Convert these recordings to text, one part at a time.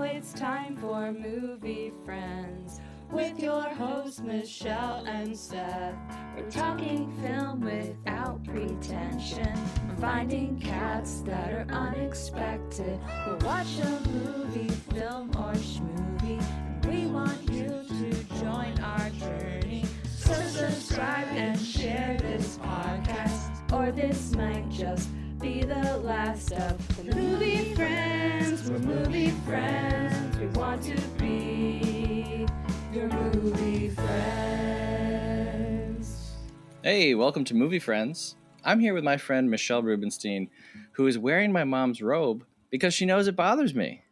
it's time for Movie Friends with your hosts Michelle and Seth. We're talking film without pretension. We're finding cats that are unexpected. We'll watch a movie, film, or schmovie, and we want you to join our journey. So subscribe and share this podcast, or this might just be the last of the Movie Friends. We're movie friends. We want to be your movie friends. Hey, welcome to Movie Friends. I'm here with my friend Michelle Rubenstein, who is wearing my mom's robe because she knows it bothers me.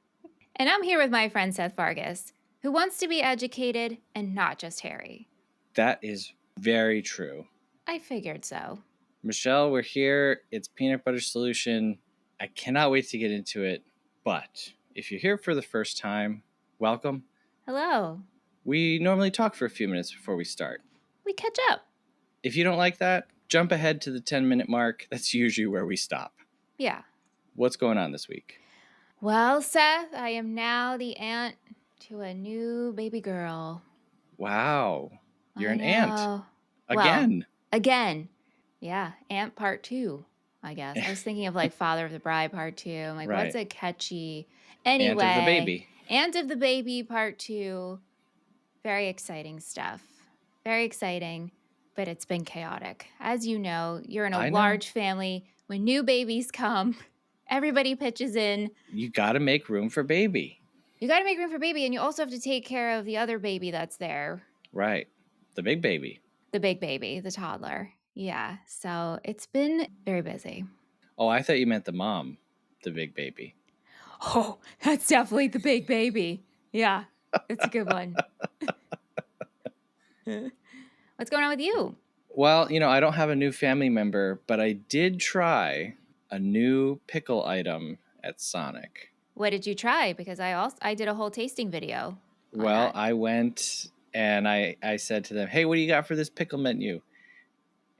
And I'm here with my friend Seth Vargas, who wants to be educated and not just hairy. That is very true. I figured so. Michelle, we're here. It's Peanut Butter Solution. I cannot wait to get into it. But if you're here for the first time, welcome. Hello. We normally talk for a few minutes before we start. We catch up. If you don't like that, jump ahead to the 10-minute mark. That's usually where we stop. Yeah. What's going on this week? Well, Seth, I am now the aunt to a new baby girl. Wow. You're an aunt. Well, Again. Yeah, Aunt Part 2, I guess. I was thinking of like Father of the Bride Part 2. I'm like, Right. what's a catchy... Anyway. Aunt of the Baby. Aunt of the Baby Part 2. Very exciting stuff. Very exciting, but it's been chaotic. As you know, you're in a large family. When new babies come, everybody pitches in. You got to make room for baby. You got to make room for baby, and you also have to take care of the other baby that's there. Right. The big baby. The big baby, the toddler. Yeah. So it's been very busy. Oh, I thought you meant the mom, the big baby. Oh, that's definitely the big baby. Yeah, it's a good one. What's going on with you? Well, I don't have a new family member, but I did try a new pickle item at Sonic. What did you try? Because I did a whole tasting video. Well, I went and I said to them, hey, what do you got for this pickle menu?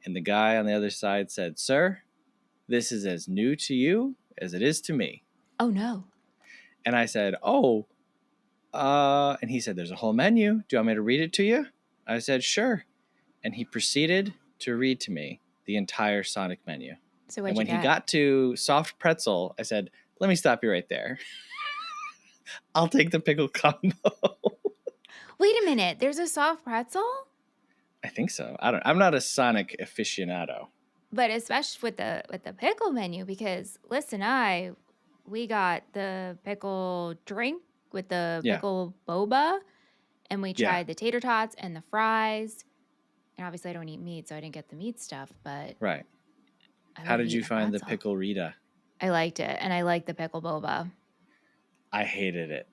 And the guy on the other side said, sir, this is as new to you as it is to me. Oh, no. And I said, and he said, there's a whole menu. Do you want me to read it to you? I said, sure. And he proceeded to read to me the entire Sonic menu. So what'd and when you get? he got to soft pretzel, I said, let me stop you right there. I'll take the pickle combo. Wait a minute. There's a soft pretzel? I think so. I'm not a Sonic aficionado. But especially with the pickle menu, because listen, we got the pickle drink with the pickle boba, and we tried the tater tots and the fries. And obviously I don't eat meat, so I didn't get the meat stuff, but right. How did you find the pickle Rita? I liked it, and I liked the pickle boba. I hated it.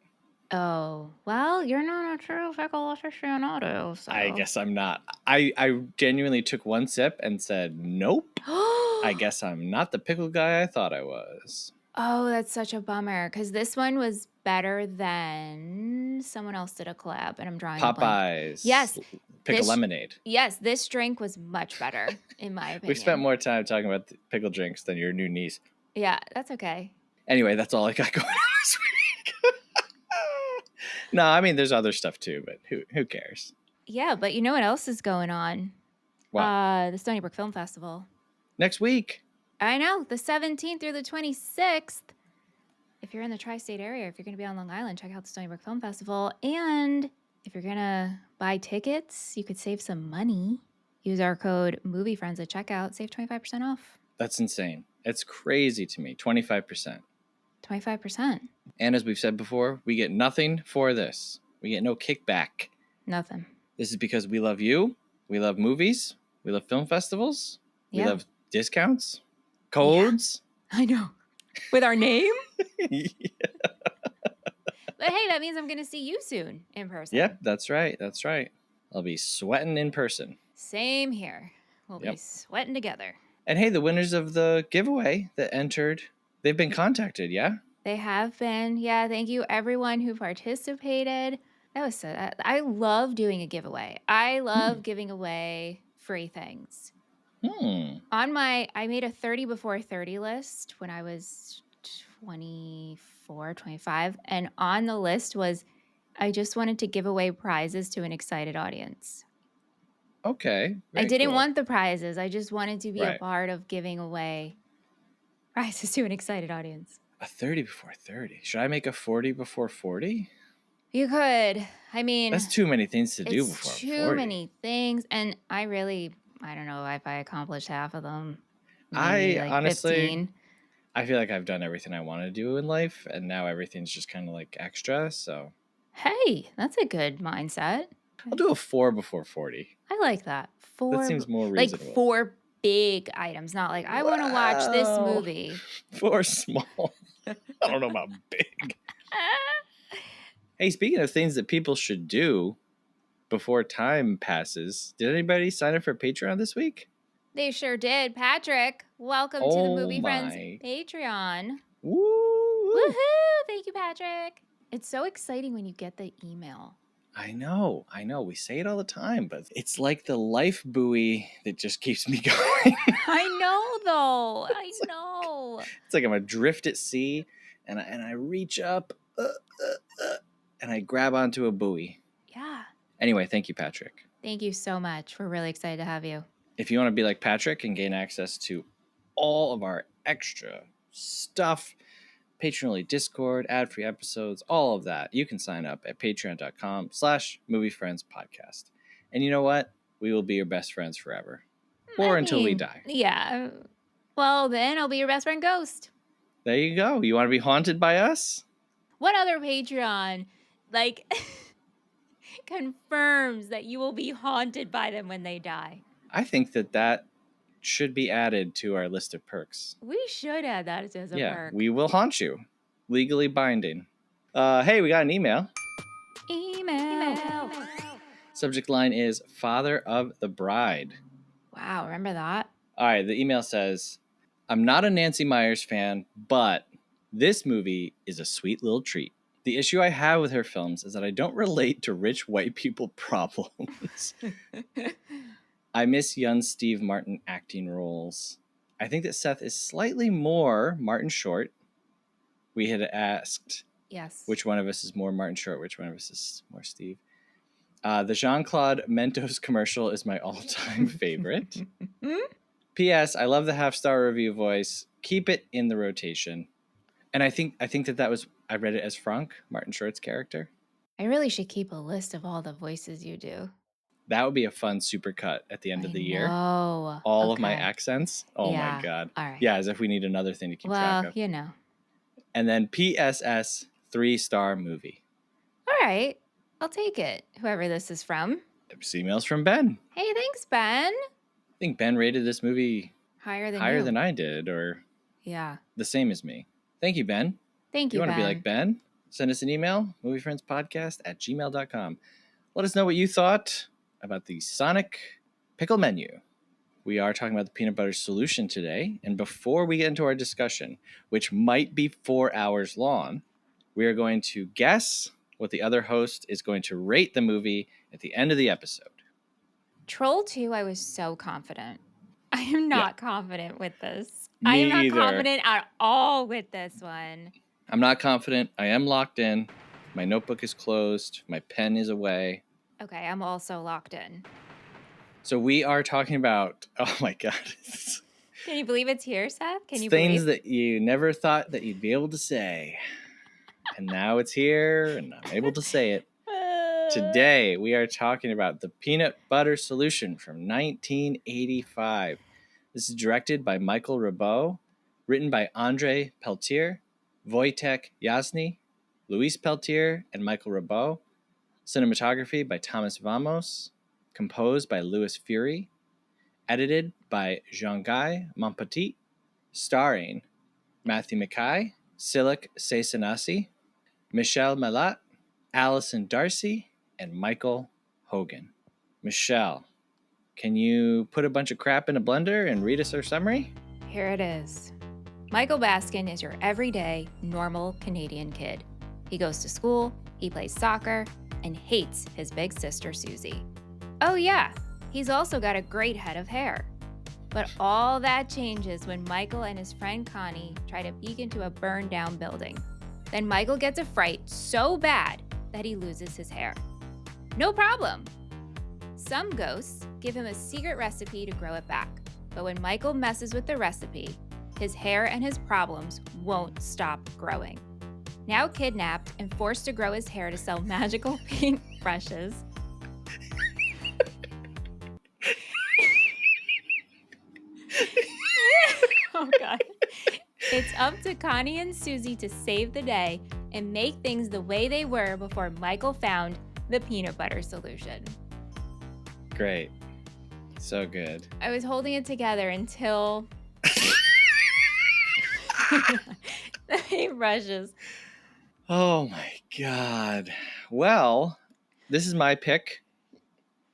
Oh, well, you're not a true pickle aficionado, so. I guess I'm not. I genuinely took one sip and said, nope. I guess I'm not the pickle guy I thought I was. Oh, that's such a bummer, because this one was better than someone else did a collab, and I'm drawing a blank. Popeyes. Yes. Pickle lemonade. Yes, this drink was much better, in my opinion. We spent more time talking about the pickle drinks than your new niece. Yeah, that's okay. Anyway, that's all I got going on this week. No, I mean, there's other stuff too, but who cares? Yeah, but you know what else is going on? What? The Stony Brook Film Festival. Next week. I know, the 17th through the 26th. If you're in the tri-state area, if you're going to be on Long Island, check out the Stony Brook Film Festival. And if you're going to buy tickets, you could save some money. Use our code MovieFriends at checkout. Save 25% off. That's insane. It's crazy to me. 25%. 25%. And as we've said before, we get nothing for this. We get no kickback. Nothing. This is because we love you. We love movies. We love film festivals. We love discounts. Codes. Yeah, I know. With our name? Yeah. But hey, that means I'm going to see you soon in person. Yep, that's right. That's right. I'll be sweating in person. Same here. We'll be sweating together. And hey, the winners of the giveaway that entered, they've been contacted, yeah? They have been. Yeah, thank you everyone who participated. That was so. I love doing a giveaway. I love giving away free things. I made a 30 before 30 list when I was 24, 25. And on the list was, I just wanted to give away prizes to an excited audience. Okay. I didn't cool. want the prizes. I just wanted to be a Right. part of giving away prizes to an excited audience. A 30 before 30. Should I make a 40 before 40? You could. I mean, that's too many things to do it's before too 40. many things. And I don't know if I accomplished half of them. I Maybe like honestly, 15. I feel like I've done everything I want to do in life, and now everything's just kind of like extra. So Hey, that's a good mindset. I'll do a 4 before 40. I like that. That seems more like reasonable. 4 big items, not like I want to watch this movie. 4 small. I don't know about big. Hey, speaking of things that people should do before time passes, did anybody sign up for Patreon this week? They sure did. Patrick, welcome to the Movie Friends Patreon. Woo! Woohoo! Thank you, Patrick. It's so exciting when you get the email. I know. We say it all the time, but it's like the life buoy that just keeps me going. I know, though. I know. It's like I'm adrift at sea, and I reach up, and I grab onto a buoy. Yeah. Anyway, thank you, Patrick. Thank you so much. We're really excited to have you. If you want to be like Patrick and gain access to all of our extra stuff, Patreon-only Discord, ad-free episodes, all of that, you can sign up at patreon.com/moviefriendspodcast. And you know what? We will be your best friends forever. Or until we die. Yeah. Well, then I'll be your best friend Ghost. There you go. You want to be haunted by us? What other Patreon, confirms that you will be haunted by them when they die? I think that should be added to our list of perks. We should add that as a perk. Yeah, we will haunt you. Legally binding. Hey, we got an email. Email. Subject line is Father of the Bride. Wow, remember that? All right, the email says, I'm not a Nancy Meyers fan, but this movie is a sweet little treat. The issue I have with her films is that I don't relate to rich white people problems. I miss young Steve Martin acting roles. I think that Seth is slightly more Martin Short. We had asked which one of us is more Martin Short, which one of us is more Steve. The Jean-Claude Mentos commercial is my all-time favorite. P.S. I love the half-star review voice. Keep it in the rotation. And I think that was, I read it as Franck, Martin Short's character. I really should keep a list of all the voices you do. That would be a fun supercut at the end of the year. All of my accents. Oh my God. All right. Yeah, as if we need another thing to keep track of. Well, you know. And then PSS 3-star movie. All right. I'll take it. Whoever this is from. This email's from Ben. Hey, thanks, Ben. I think Ben rated this movie higher than I did, or the same as me. Thank you, Ben. Thank you, Ben. You want to Ben. be like Ben? Send us an email, moviefriendspodcast@gmail.com. Let us know what you thought about the Sonic pickle menu. We are talking about the peanut butter solution today. And before we get into our discussion, which might be 4 hours long, we are going to guess what the other host is going to rate the movie at the end of the episode. Troll 2, I was so confident. I am not confident with this. Me I am not either. confident at all with this one. I'm not confident. I am locked in. My notebook is closed. My pen is away. Okay, I'm also locked in. So we are talking about, oh my God. Can you believe it's here, Seth? Can you things that you never thought that you'd be able to say. And now it's here, and I'm able to say it. Today, we are talking about the Peanut Butter Solution from 1985. This is directed by Michael Rubbo, written by Andrei Peltier, Wojtek Jasny, Luis Peltier, and Michael Rubbo. Cinematography by Thomas Vamos. Composed by Louis Fury. Edited by Jean-Guy Montpetit. Starring Matthew McKay, Silik Seisanasi, Michelle Malat, Allison Darcy, and Michael Hogan. Michelle, can you put a bunch of crap in a blender and read us our summary? Here it is. Michael Baskin is your everyday, normal Canadian kid. He goes to school, he plays soccer, and hates his big sister Susie. Oh yeah, he's also got a great head of hair. But all that changes when Michael and his friend Connie try to peek into a burned down building. Then Michael gets a fright so bad that he loses his hair. No problem. Some ghosts give him a secret recipe to grow it back. But when Michael messes with the recipe, his hair and his problems won't stop growing. Now kidnapped and forced to grow his hair to sell magical paint brushes. Oh, God. It's up to Connie and Susie to save the day and make things the way they were before Michael found the peanut butter solution. Great. So good. I was holding it together until the paintbrushes. Oh my God. Well, this is my pick.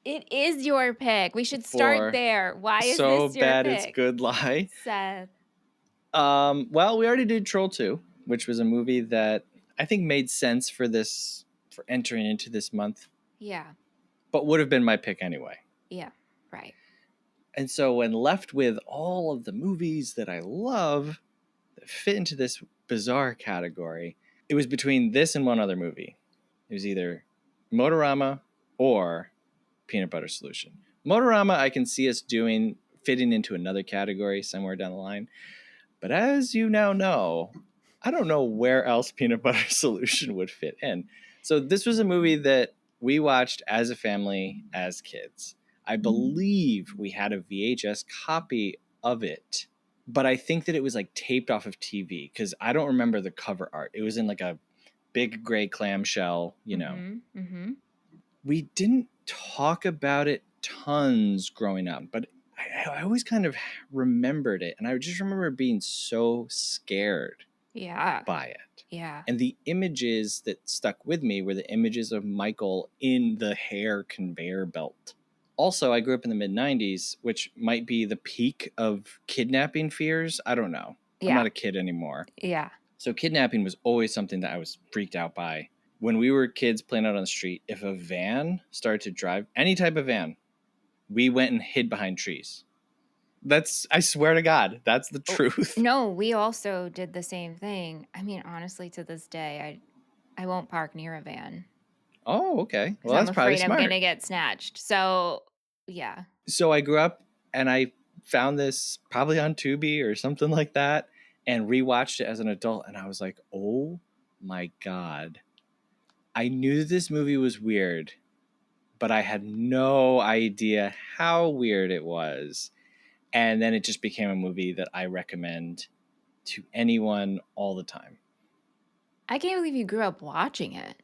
It is your pick. We should start there. Why is So this your bad pick? it's good lie. Seth. Well, we already did Troll 2, which was a movie that I think made sense for entering into this month. Yeah. But would have been my pick anyway. Yeah, right. And so when left with all of the movies that I love that fit into this bizarre category, it was between this and one other movie. It was either Motorama or Peanut Butter Solution. Motorama, I can see us fitting into another category somewhere down the line. But as you now know, I don't know where else Peanut Butter Solution would fit in. So this was a movie that we watched as a family, as kids. I believe we had a VHS copy of it, but I think that it was like taped off of TV because I don't remember the cover art. It was in like a big gray clamshell, Mm-hmm. We didn't talk about it tons growing up, but I always kind of remembered it. And I just remember being so scared by it. Yeah. And the images that stuck with me were the images of Michael in the hair conveyor belt. Also, I grew up in the mid-90s, which might be the peak of kidnapping fears. I don't know. Yeah. I'm not a kid anymore. Yeah. So kidnapping was always something that I was freaked out by. When we were kids playing out on the street, if a van started to drive, any type of van, we went and hid behind trees. I swear to God, that's the truth. No, we also did the same thing. I mean, honestly, to this day, I won't park near a van. Oh, okay. Well, that's probably smart. I'm afraid I'm going to get snatched. So, yeah. So I grew up and I found this probably on Tubi or something like that and rewatched it as an adult. And I was like, oh my God. I knew this movie was weird, but I had no idea how weird it was. And then it just became a movie that I recommend to anyone all the time. I can't believe you grew up watching it.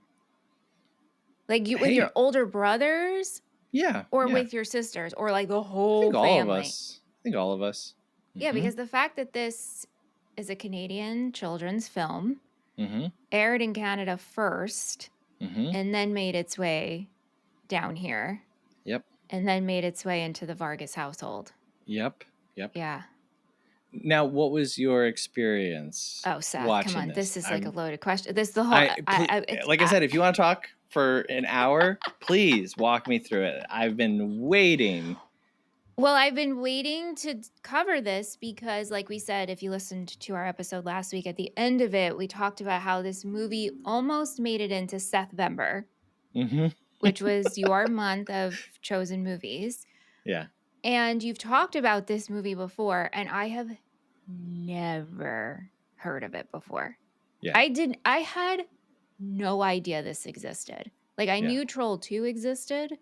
Like with your older brothers? Yeah. Or with your sisters? Or like the whole family? All of us. I think all of us. Yeah, because the fact that this is a Canadian children's film, aired in Canada first, and then made its way down here. Yep. And then made its way into the Vargas household. Yep. Yeah. Now, what was your experience? Oh, Seth, watching come on. This is like a loaded question. This is the whole. I said, if you want to talk for an hour, please walk me through it. I've been waiting. Well, I've been waiting to cover this because, like we said, if you listened to our episode last week, at the end of it, we talked about how this movie almost made it into Sethvember, which was your month of chosen movies. Yeah. And you've talked about this movie before, and I have never heard of it before. Yeah. I had no idea this existed. Like, I knew Troll 2 existed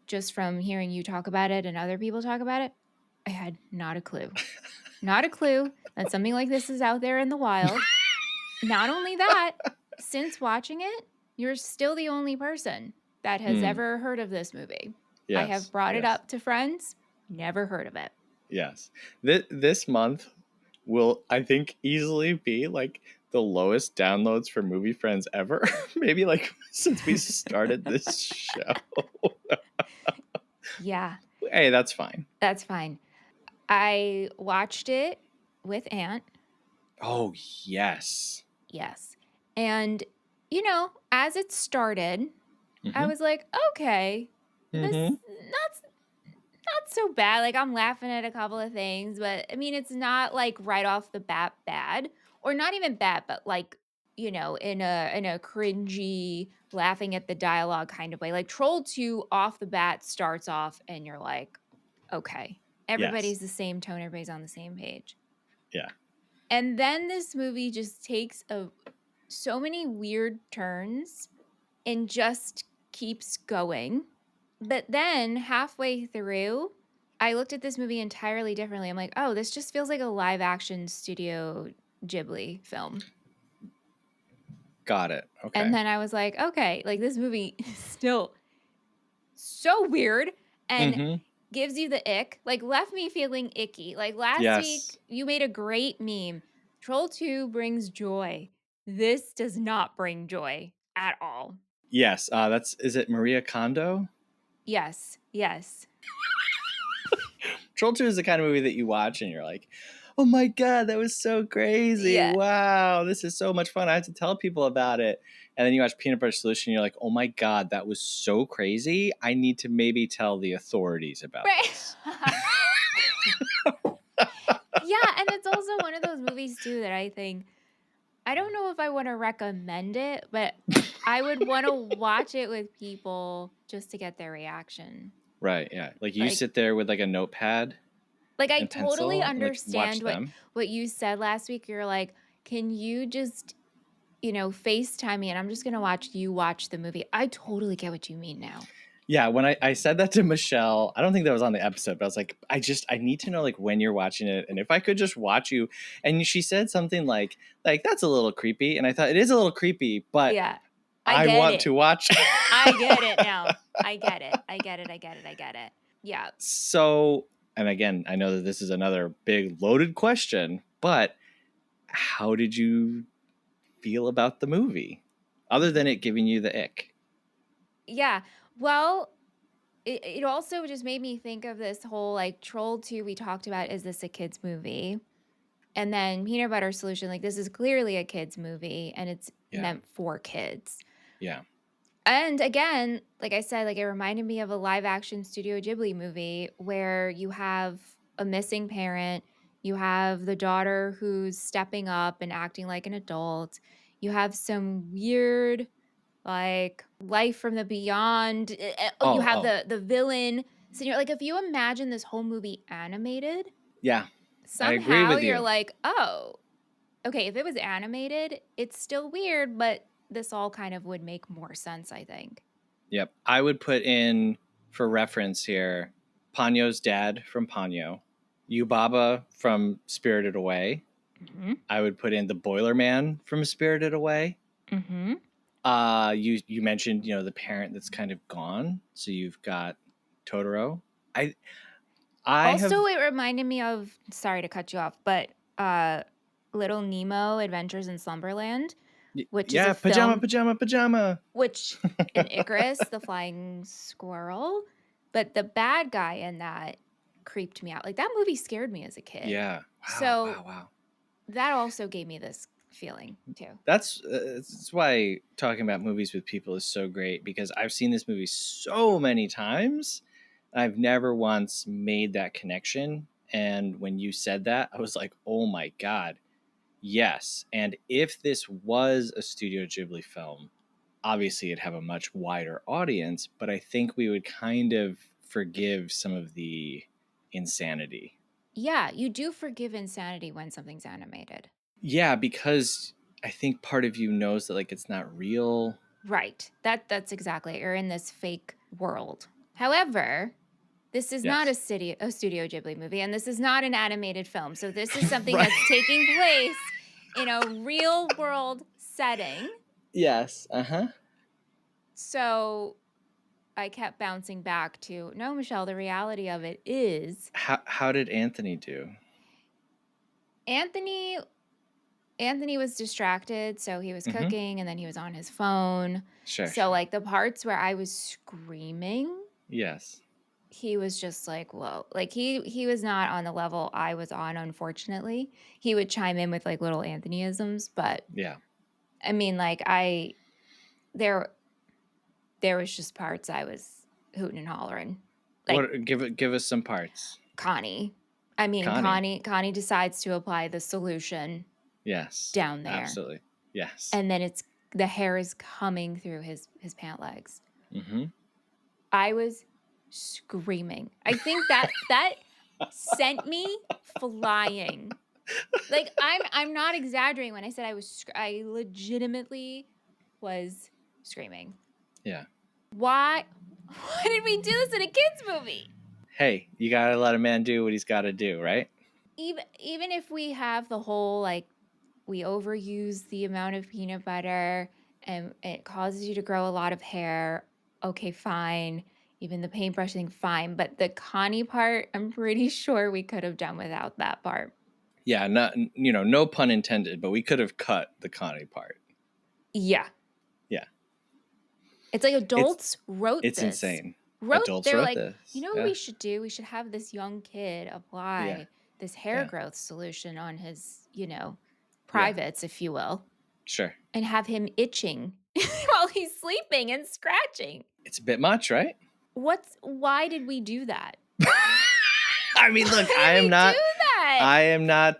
just from hearing you talk about it and other people talk about it. I had not a clue. Not a clue that something like this is out there in the wild. Not only that, since watching it, you're still the only person that has ever heard of this movie. Yes, I have brought it up to friends. Never heard of it. Yes. This month will, I think, easily be like the lowest downloads for Movie Friends ever. Maybe like since we started this show. Yeah. Hey, that's fine. That's fine. I watched it with Aunt. Oh, yes. Yes. And, as it started, I was like, okay, this not not so bad. Like, I'm laughing at a couple of things, but I mean, it's not like right off the bat bad, or not even bad, but like, in a cringy, laughing at the dialogue kind of way. Like Troll 2 off the bat starts off and you're like, okay, Yes. everybody's the same tone, everybody's on the same page. Yeah. And then this movie just takes so many weird turns and just keeps going. But then halfway through, I looked at this movie entirely differently. I'm like, oh, this just feels like a live action Studio Ghibli film. Got it. And Okay. then I was like, okay, like this movie is still so weird and Mm-hmm. gives you the ick, like left me feeling icky. Like last Yes. week, you made a great meme. Troll 2 brings joy. This does not bring joy at all. Yes. Is it Maria Kondo? Yes. Yes. Troll 2 is the kind of movie that you watch and you're like, oh my God, that was so crazy. Yeah. Wow, this is so much fun. I have to tell people about it. And then you watch Peanut Butter Solution and you're like, oh my God, that was so crazy. I need to maybe tell the authorities about this. Yeah, and it's also one of those movies too that I think, I don't know if I want to recommend it, but I would want to watch it with people just to get their reaction. Right, yeah. Like you Like, sit there with like a notepad I and totally pencil and like watch understand them. what you said last week. You're like, can you just, FaceTime me and I'm just going to watch you watch the movie. I totally get what you mean now. Yeah, when I said that to Michelle, I don't think that was on the episode, but I was like, I need to know like when you're watching it and if I could just watch you. And she said something like that's a little creepy. And I thought it is a little creepy, but Yeah, I I get want it. to watch. I get it now. I get it. I get it. I get it. I get it. Yeah. So, and again, I know that this is another big loaded question, but how did you feel about the movie other than it giving you the ick? Yeah. Well, it also just made me think of this whole like Troll 2 we talked about, is this a kids movie? And then Peanut Butter Solution, like this is clearly a kids movie and it's Yeah. meant for kids. Yeah. And again, like I said, like it reminded me of a live action Studio Ghibli movie where you have a missing parent, you have the daughter who's stepping up and acting like an adult, you have some weird like life from the beyond. You have Oh. the villain. So you're like, if you imagine this whole movie animated, Yeah. I agree somehow with you're you. like, oh, okay, if it was animated, it's still weird, but this all kind of would make more sense, I think. Yep. I would put in, for reference here, Ponyo's dad from Ponyo, Yubaba from Spirited Away. Mm-hmm. I would put in the Boiler Man from Spirited Away. Mm-hmm. You mentioned, the parent that's kind of gone. So you've got Totoro. I have. Also, it reminded me of, sorry to cut you off, but Little Nemo Adventures in Slumberland, which is a Yeah, pajama, film, pajama, pajama. which an Icarus, the flying squirrel, but the bad guy in that creeped me out. Like that movie scared me as a kid. Yeah. Wow. So Wow. that also gave me this feeling too. That's why talking about movies with people is so great, because I've seen this movie so many times. I've never once made that connection. And when you said that, I was like, oh my God, yes. And if this was a Studio Ghibli film, obviously it'd have a much wider audience, but I think we would kind of forgive some of the insanity. Yeah, you do forgive insanity when something's animated. Yeah, because I think part of you knows that like it's not real. Right. That's exactly it. You're in this fake world. However, this is not Yes. a Studio Ghibli movie, and this is not an animated film. So this is something Right. that's taking place in a real world setting. Yes. Uh-huh. So I kept bouncing back to, no, Michelle, the reality of it is How did Anthony do? Anthony was distracted, so he was Mm-hmm. cooking and then he was on his phone. Sure. So like the parts where I was screaming, Yes. he was just like, whoa. Like he was not on the level I was on, unfortunately. He would chime in with like little Anthonyisms, but Yeah. I mean, like there was just parts I was hooting and hollering. Like, give us some parts. Connie. I mean, Connie decides to apply the solution. Yes. Down there. Absolutely. Yes. And then the hair is coming through his pant legs. Mm-hmm. I was screaming. I think that sent me flying. Like, I'm not exaggerating when I said I legitimately was screaming. Yeah. Why did we do this in a kids movie? Hey, you gotta let a man do what he's got to do, right? Even if we have the whole, like, we overuse the amount of peanut butter and it causes you to grow a lot of hair. Okay, fine. Even the paintbrush thing, fine. But the Connie part, I'm pretty sure we could have done without that part. Yeah, no pun intended, but we could have cut the Connie part. Yeah. Yeah. It's like adults wrote this. It's insane. They were like, this. you know what we should do? We should have this young kid apply this hair growth solution on his, privates, if you will. Sure. And have him itching while he's sleeping and scratching. It's a bit much, right? Why did we do that? I mean, look, I am not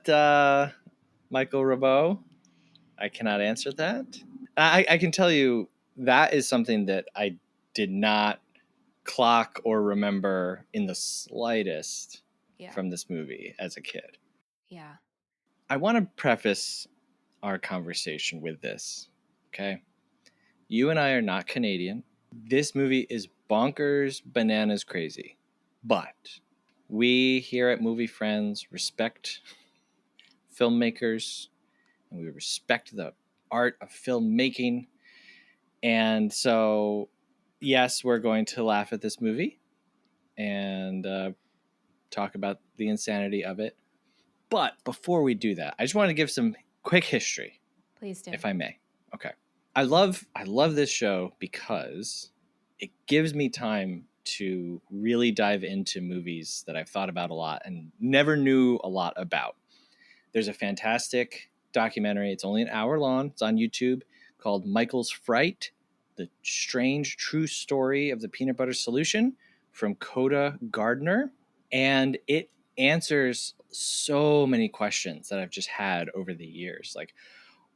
Michael Rubbo. I cannot answer that. I can tell you that is something that I did not clock or remember in the slightest from this movie as a kid. Yeah. I want to preface our conversation with this, okay? You and I are not Canadian. This movie is bonkers, bananas crazy. But we here at Movie Friends respect filmmakers and we respect the art of filmmaking. And so, yes, we're going to laugh at this movie and talk about the insanity of it. But before we do that, I just want to give some quick history. Please do. If I may. Okay. I love this show because it gives me time to really dive into movies that I've thought about a lot and never knew a lot about. There's a fantastic documentary. It's only an hour long. It's on YouTube called Michael's Fright, the strange true story of the peanut butter solution from Coda Gardner. And it answers so many questions that I've just had over the years. Like,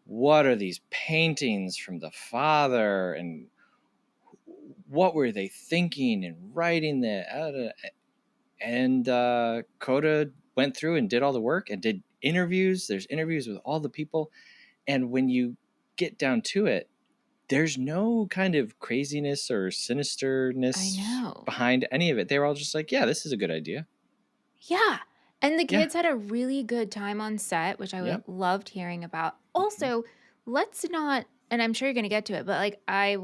what are these paintings from the father? And what were they thinking and writing that? And Coda went through and did all the work and did interviews. There's interviews with all the people. And when you get down to it, there's no kind of craziness or sinisterness behind any of it. They were all just like, yeah, this is a good idea. Yeah. And the kids had a really good time on set, which I loved hearing about. Also, let's not, and I'm sure you're going to get to it, but like I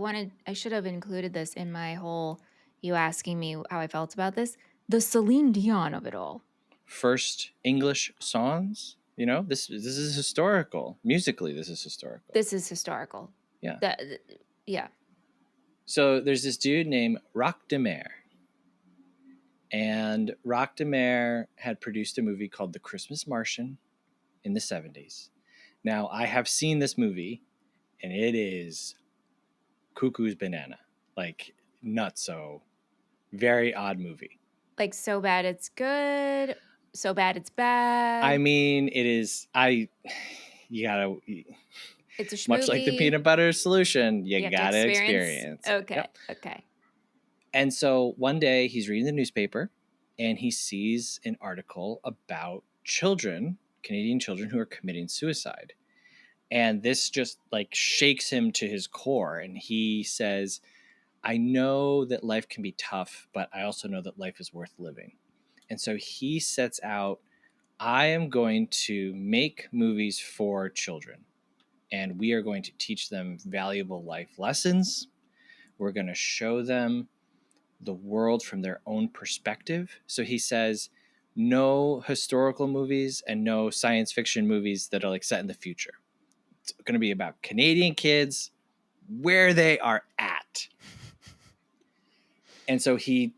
should have included this in my whole, you asking me how I felt about this, the Celine Dion of it all. First English songs, this is historical. Musically, this is historical. This is historical. Yeah. Yeah. So there's this dude named Roch de Mer. And Roch de Mer had produced a movie called The Christmas Martian in the 70s. Now, I have seen this movie, and it is cuckoo's banana. Like, nutso. Very odd movie. Like, so bad it's good, so bad it's bad. I mean, it is... You gotta... It's a schmovie. Much like the peanut butter solution, you gotta experience. Okay, yep. Okay. And so one day he's reading the newspaper and he sees an article about children, Canadian children who are committing suicide. And this just like shakes him to his core. And he says, I know that life can be tough, but I also know that life is worth living. And so he sets out, I am going to make movies for children. And we are going to teach them valuable life lessons. We're going to show them the world from their own perspective. So he says, no historical movies and no science fiction movies that are like set in the future. It's going to be about Canadian kids, where they are at. And so he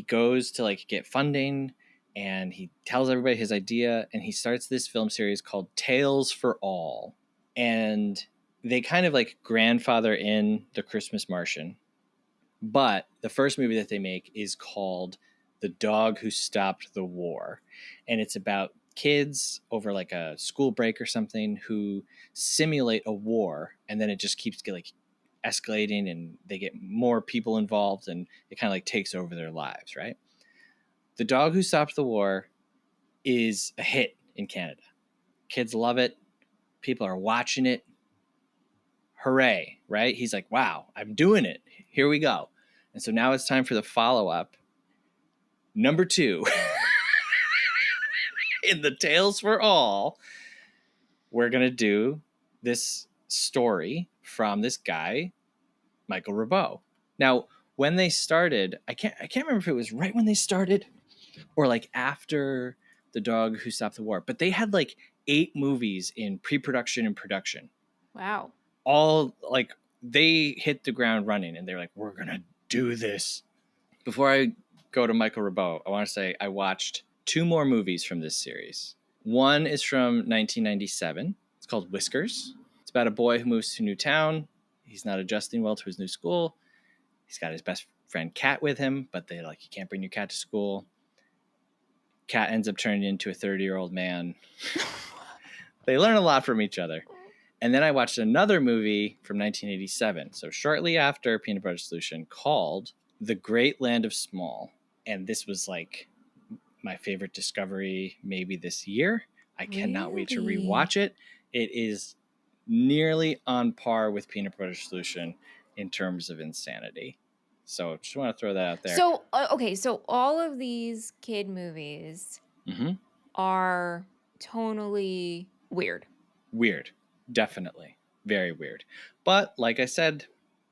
goes to like get funding and he tells everybody his idea and he starts this film series called Tales for All. And they kind of like grandfather in The Christmas Martian. But the first movie that they make is called The Dog Who Stopped the War. And it's about kids over like a school break or something who simulate a war, and then it just keeps like escalating and they get more people involved and it kind of like takes over their lives, right? The Dog Who Stopped the War is a hit in Canada. Kids love it. People are watching it. Hooray, right? He's like, wow, I'm doing it. Here we go. And so now it's time for the follow-up. Number 2. In the Tales for All, we're going to do this story from this guy, Michael Rubbo. Now, when they started, I can't remember if it was right when they started or like after The Dog Who Stopped the War, but they had like 8 movies in pre-production and production. Wow. All like they hit the ground running and they're like, we're going to do this. Before I go to Michael Rubbo, I want to say I watched 2 more movies from this series. One is from 1997. It's called Whiskers. It's about a boy who moves to a new town. He's not adjusting well to his new school. He's got his best friend Cat with him, but they're like, you can't bring your cat to school. Cat ends up turning into a 30-year-old man. They learn a lot from each other. And then I watched another movie from 1987, so shortly after Peanut Butter Solution, called The Great Land of Small. And this was like my favorite discovery maybe this year. I cannot wait to rewatch it. It is nearly on par with Peanut Butter Solution in terms of insanity. So just want to throw that out there. So, okay, so all of these kid movies are tonally weird. Weird. Definitely. Very weird. But like I said,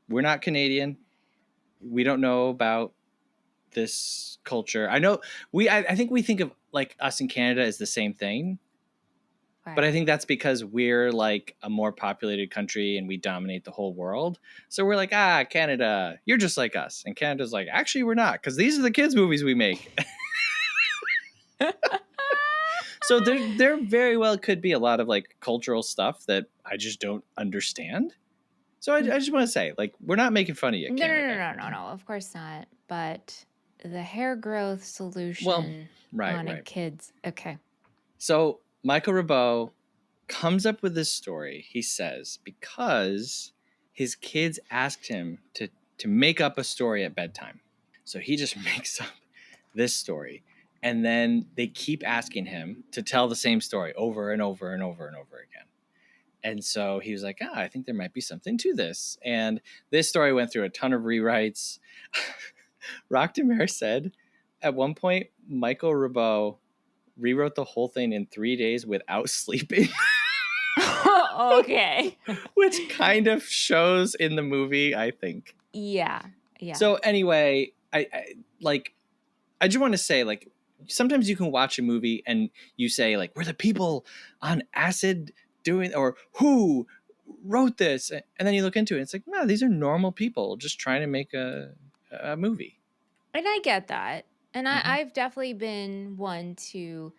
we're not Canadian. We don't know about this culture. I know I think we think of like us in Canada as the same thing. Right. But I think that's because we're like a more populated country and we dominate the whole world. So we're like, Canada, you're just like us. And Canada's like, actually, we're not, because these are the kids' movies we make. So there very well could be a lot of like cultural stuff that I just don't understand. So I just want to say, like, we're not making fun of you, Canada. No, of course not. But the hair growth solution on a kid's. Okay. So Michael Rubbo comes up with this story, he says, because his kids asked him to make up a story at bedtime. So he just makes up this story. And then they keep asking him to tell the same story over and over and over and over again. And so he was like, I think there might be something to this. And this story went through a ton of rewrites. Rockdemare said at one point, Michael Rubbo rewrote the whole thing in 3 days without sleeping. Okay. Which kind of shows in the movie, I think. Yeah. So anyway, I just want to say, like, sometimes you can watch a movie and you say, like, were the people on acid doing, or who wrote this? And then you look into it, it's like, no, these are normal people just trying to make a movie. And I get that. And I've definitely been one to,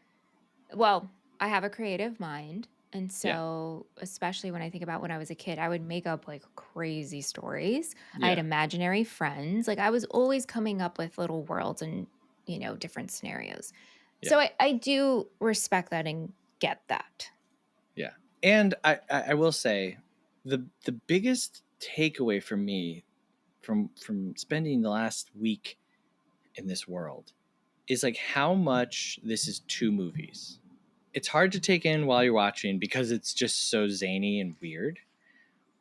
well, I have a creative mind. And so, especially when I think about when I was a kid, I would make up like crazy stories. I had imaginary friends. Like I was always coming up with little worlds and, different scenarios. Yeah. So I do respect that and get that. Yeah. And I will say the biggest takeaway for me from spending the last week in this world is like how much this is 2 movies. It's hard to take in while you're watching because it's just so zany and weird.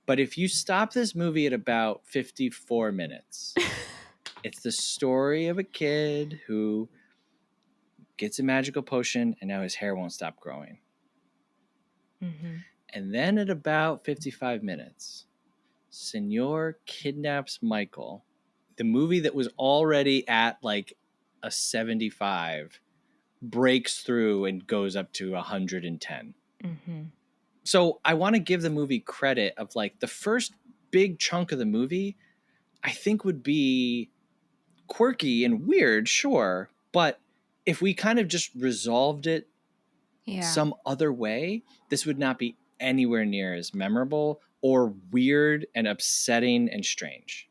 But if you stop this movie at about 54 minutes, it's the story of a kid who gets a magical potion and now his hair won't stop growing. Mm-hmm. And then at about 55 minutes, Senor kidnaps Michael. The movie that was already at like a 75 breaks through and goes up to 110. Mm-hmm. So I want to give the movie credit of like the first big chunk of the movie, I think would be quirky and weird, sure. But if we kind of just resolved it some other way, this would not be anywhere near as memorable or weird and upsetting and strange.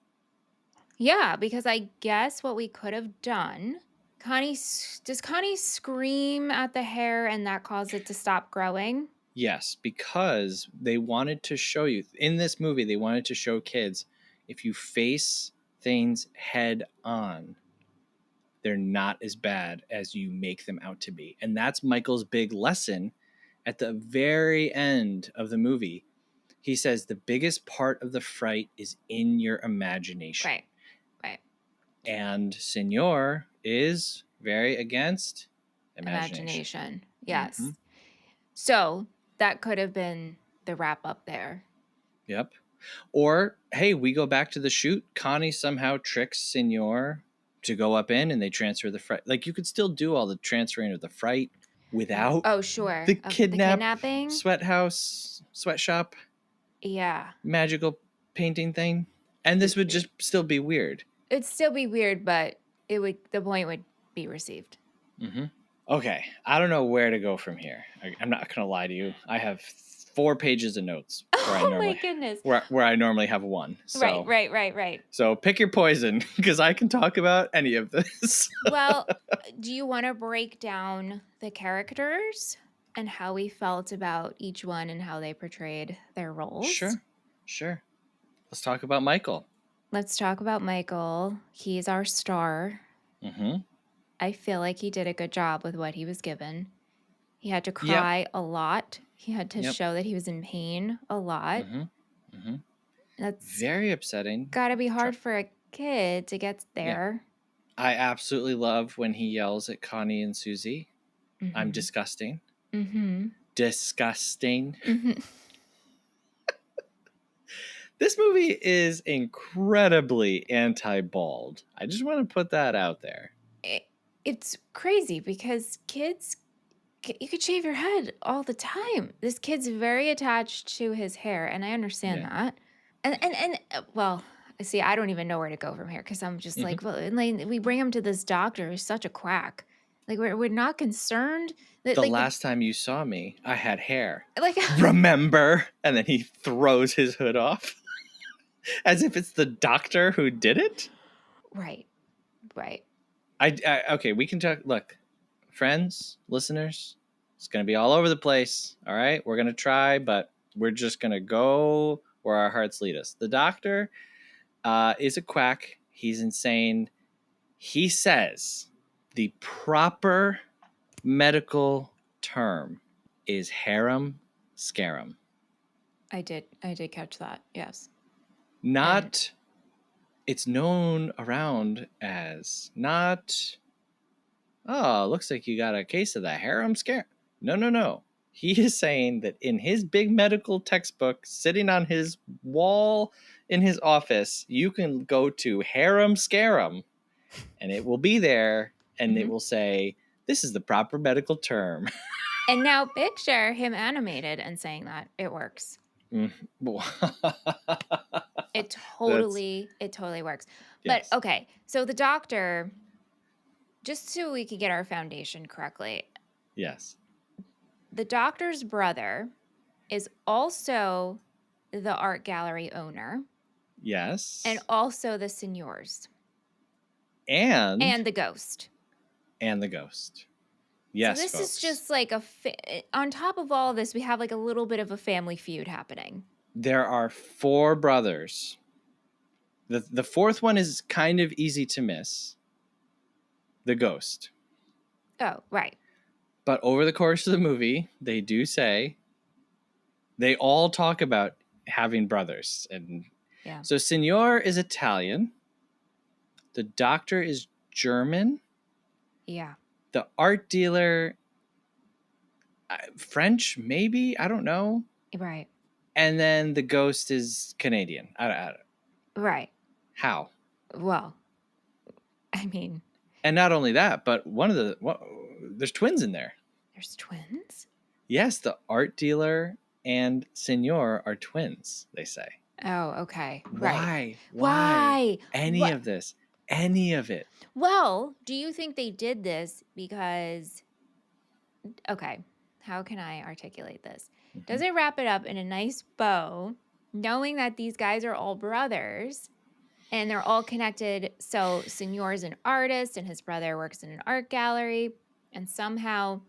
Yeah, because I guess what we could have done, does Connie scream at the hair and that caused it to stop growing? Yes, because they wanted to show you in this movie, they wanted to show kids if you face things head on, they're not as bad as you make them out to be. And that's Michael's big lesson at the very end of the movie. He says the biggest part of the fright is in your imagination. Right. Right. And Senor is very against imagination. Yes. Mm-hmm. So that could have been the wrap up there. Yep. Or, hey, we go back to the shoot. Connie somehow tricks Senor to go up in and they transfer the fright. Like, you could still do all the transferring of the fright without Oh, sure. the Of the kidnapping? sweatshop, Yeah. magical painting thing. And this would just still be weird. It'd still be weird, but the point would be received. Mm-hmm. Okay. I don't know where to go from here. I'm not going to lie to you. I have 4 pages of notes My goodness. where I normally have 1. So, Right. So pick your poison because I can talk about any of this. Well, do you want to break down the characters and how we felt about each one and how they portrayed their roles? Sure. Let's talk about Michael. Let's talk about Michael. He's our star. Mm-hmm. I feel like he did a good job with what he was given. He had to cry a lot. He had to show that he was in pain a lot. Mm-hmm. That's very upsetting. Got to be hard for a kid to get there. Yeah. I absolutely love when he yells at Connie and Susie. Mm-hmm. I'm disgusting. Mm-hmm. Disgusting. Mm-hmm. This movie is incredibly anti-bald. I just want to put that out there. It's crazy because kids, you could shave your head all the time. This kid's very attached to his hair, and I understand that. And well, see, I don't even know where to go from here because I'm just like, well, and like, we bring him to this doctor who's such a quack. Like we're not concerned. The last time you saw me, I had hair. Like remember? And then he throws his hood off. As if it's the doctor who did it? Right. Okay, we can talk. Look, friends, listeners, it's going to be all over the place. All right? We're going to try, but we're just going to go where our hearts lead us. The doctor is a quack. He's insane. He says the proper medical term is harem scarum. I did catch that. Yes. It's known around as not, looks like you got a case of the harem scare. No. He is saying that in his big medical textbook sitting on his wall in his office, you can go to harem scarum and it will be there and it will say, this is the proper medical term. And now picture him animated and saying that. It works. It totally works. Yes. But okay, so the doctor, just so we can get our foundation correctly. Yes. The doctor's brother is also the art gallery owner. Yes. And also the Señor's. And the ghost. Yes, so this folks. is just like on top of all of this, we have like a little bit of a family feud happening. There are 4 brothers. The fourth one is kind of easy to miss. The ghost. Oh, right. But over the course of the movie, they do say they all talk about having brothers. And so Signor is Italian. The doctor is German. Yeah. The art dealer, French, maybe? I don't know. Right. And then the ghost is Canadian. I don't. Right. How? Well, I mean. And not only that, but there's twins in there. There's twins? Yes, the art dealer and Senor are twins, they say. Oh, okay. Right. Why? Any of this? Any of it? Well, do you think they did this because... Okay, how can I articulate this? Does it wrap it up in a nice bow, knowing that these guys are all brothers, And they're all connected. So Senor is an artist and his brother works in an art gallery. And somehow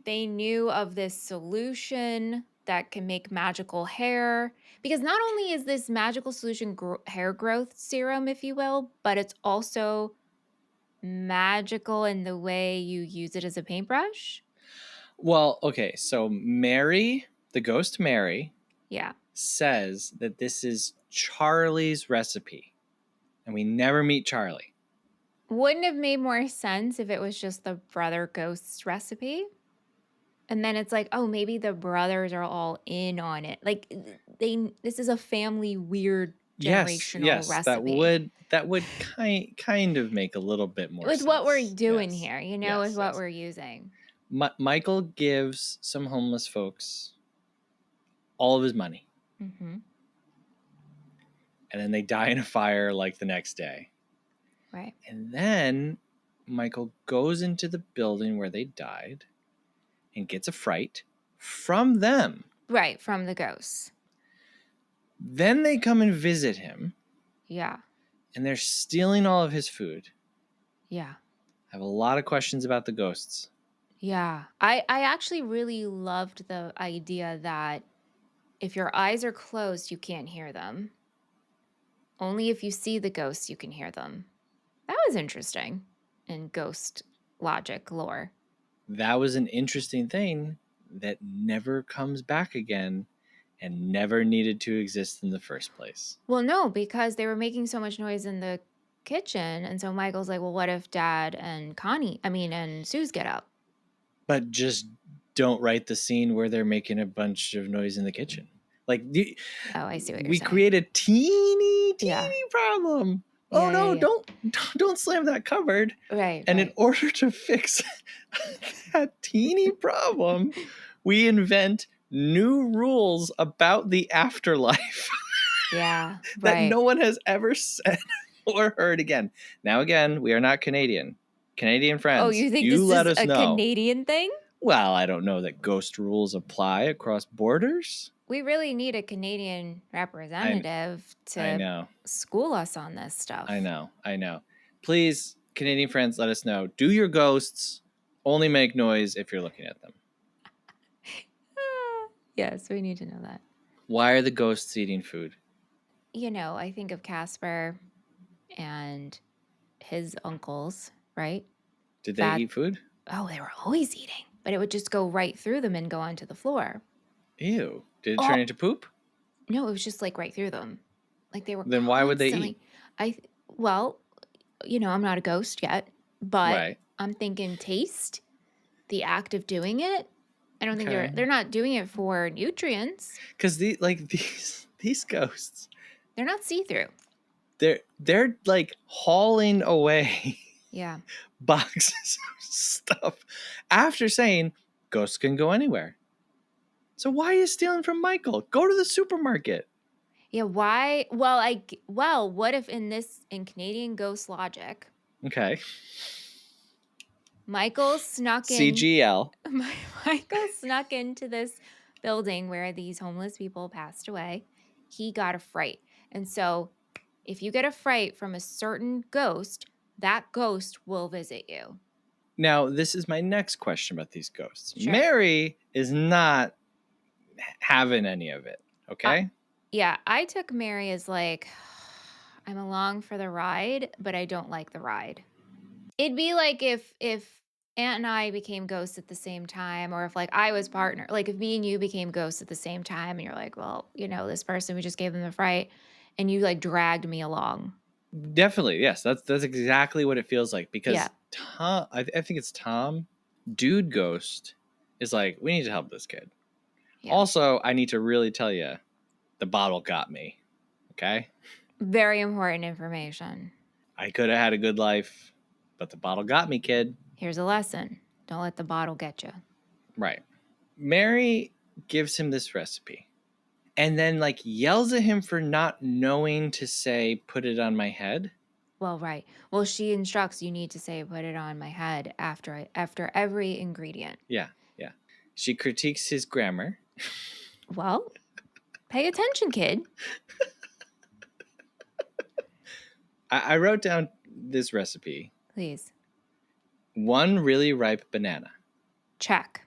they knew of this solution that can make magical hair. Because not only is this magical solution hair growth serum, if you will, but it's also magical in the way you use it as a paintbrush. Well, okay. So Mary, the ghost Mary, says that this is Charlie's recipe. And we never meet Charlie. Wouldn't have made more sense if it was just the brother ghost's recipe. And then it's like, oh, maybe the brothers are all in on it. Like this is a family weird generational recipe. That would kind of make a little bit more with sense. what we're doing here, with what we're using. Michael gives some homeless folks all of his money. Mm-hmm. And then they die in a fire like the next day. Right. And then Michael goes into the building where they died and gets a fright from them. Right, from the ghosts. Then they come and visit him. Yeah. And they're stealing all of his food. Yeah. I have a lot of questions about the ghosts. Yeah. I actually really loved the idea that if your eyes are closed, you can't hear them. Only if you see the ghosts, you can hear them. That was interesting in ghost logic lore. That was an interesting thing that never comes back again and never needed to exist in the first place. Well, no, because they were making so much noise in the kitchen. And so Michael's like, well, what if Dad and and Suze get up? But just don't write the scene where they're making a bunch of noise in the kitchen. Like, I see what you're saying. We create a teeny problem. Don't slam that cupboard. Right. And in order to fix that teeny problem, we invent new rules about the afterlife. Yeah. That no one has ever said or heard again. Now, again, we are not Canadian. Canadian friends. Oh, you think let this is us a know. Canadian thing? Well, I don't know that ghost rules apply across borders. We really need a Canadian representative to school us on this stuff. I know. Please, Canadian friends, let us know. Do your ghosts only make noise if you're looking at them? Yes, we need to know that. Why are the ghosts eating food? I think of Casper and his uncles, right? Did they eat food? Oh, they were always eating, but it would just go right through them and go onto the floor. Ew. Did it turn into poop? No, it was just like right through them. Like they were Then why would they eat? I'm not a ghost yet, but I'm thinking taste, the act of doing it. I don't think they're not doing it for nutrients. Because these ghosts, they're not see-through. They're like hauling away boxes of stuff after saying ghosts can go anywhere. So why are you stealing from Michael? Go to the supermarket. Yeah, why? Well, what if in Canadian ghost logic? Okay. Michael snuck in. CGL. Michael snuck into this building where these homeless people passed away. He got a fright. And so if you get a fright from a certain ghost, that ghost will visit you. Now, this is my next question about these ghosts. Sure. Mary is not having any of it, okay? I took Mary as like, I'm along for the ride, but I don't like the ride. It'd be like if Aunt and I became ghosts at the same time, or if like I was partner, like if me and you became ghosts at the same time, and you're like, well, this person, we just gave them the fright, and you like dragged me along. Definitely, yes. That's exactly what it feels like, because Tom, I think it's Tom, dude ghost, is like, we need to help this kid. Yeah. Also, I need to really tell you, the bottle got me. Okay? Very important information. I could have had a good life, but the bottle got me, kid. Here's a lesson. Don't let the bottle get you. Right. Mary gives him this recipe and then like yells at him for not knowing to say, put it on my head. Well, right. Well, she instructs you need to say, put it on my head after every ingredient. Yeah. She critiques his grammar. Well, pay attention, kid. I wrote down this recipe. Please. 1 really ripe banana. Check.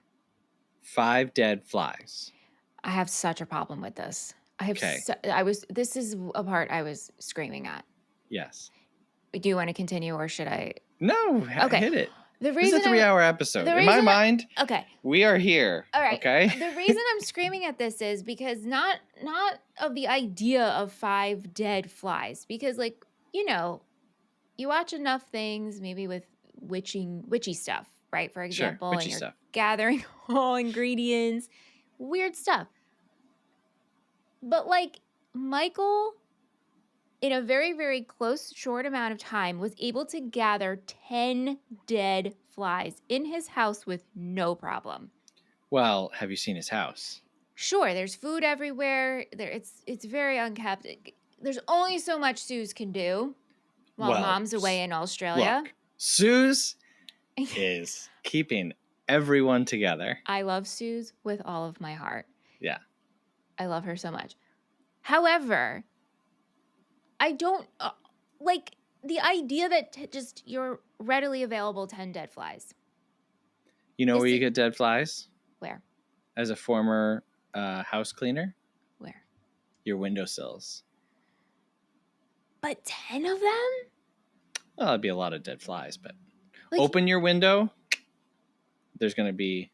5 dead flies. I have such a problem with this. Okay. This is a part I was screaming at. Yes. Do you want to continue or should I? No, Okay. hit it. The This is a reason 3-hour episode. In my mind, okay. we are here. All right. Okay. The reason I'm screaming at this is because not of the idea of 5 dead flies, because like, you know, you watch enough things maybe with witchy stuff, right? For Sure. example, Witchy and you're stuff. gathering all ingredients, weird stuff. But like Michael, in a very, very close, short amount of time, was able to gather 10 dead flies in his house with no problem. Well, have you seen his house? Sure, there's food everywhere. It's very unkept. There's only so much Suze can do while Mom's away in Australia. Look, Suze is keeping everyone together. I love Suze with all of my heart. Yeah. I love her so much. However, I don't like the idea that just you're readily available 10 dead flies. You know where you get dead flies? Where? As a former house cleaner? Where? Your windowsills. But 10 of them? Well, that'd be a lot of dead flies, but like, open your window, there's going to be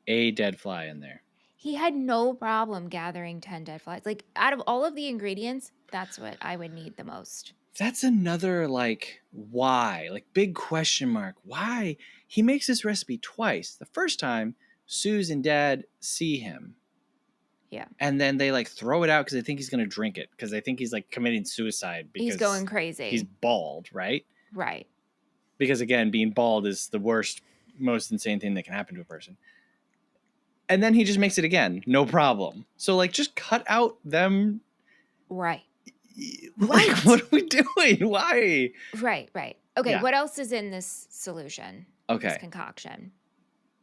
a dead fly in there. He had no problem gathering 10 dead flies. Like, out of all of the ingredients, that's what I would need the most. That's another, like, why? Like, big question mark. Why? He makes this recipe twice. The first time, Suze and Dad see him. Yeah. And then they, like, throw it out because they think he's going to drink it. Because they think he's, like, committing suicide. Because he's going crazy. He's bald, right? Right. Because, again, being bald is the worst, most insane thing that can happen to a person. And then he just makes it again. No problem. So, like, just cut out them. Right. Like, what are we doing? Why? Right. Okay, yeah. What else is in this solution? Okay. This concoction.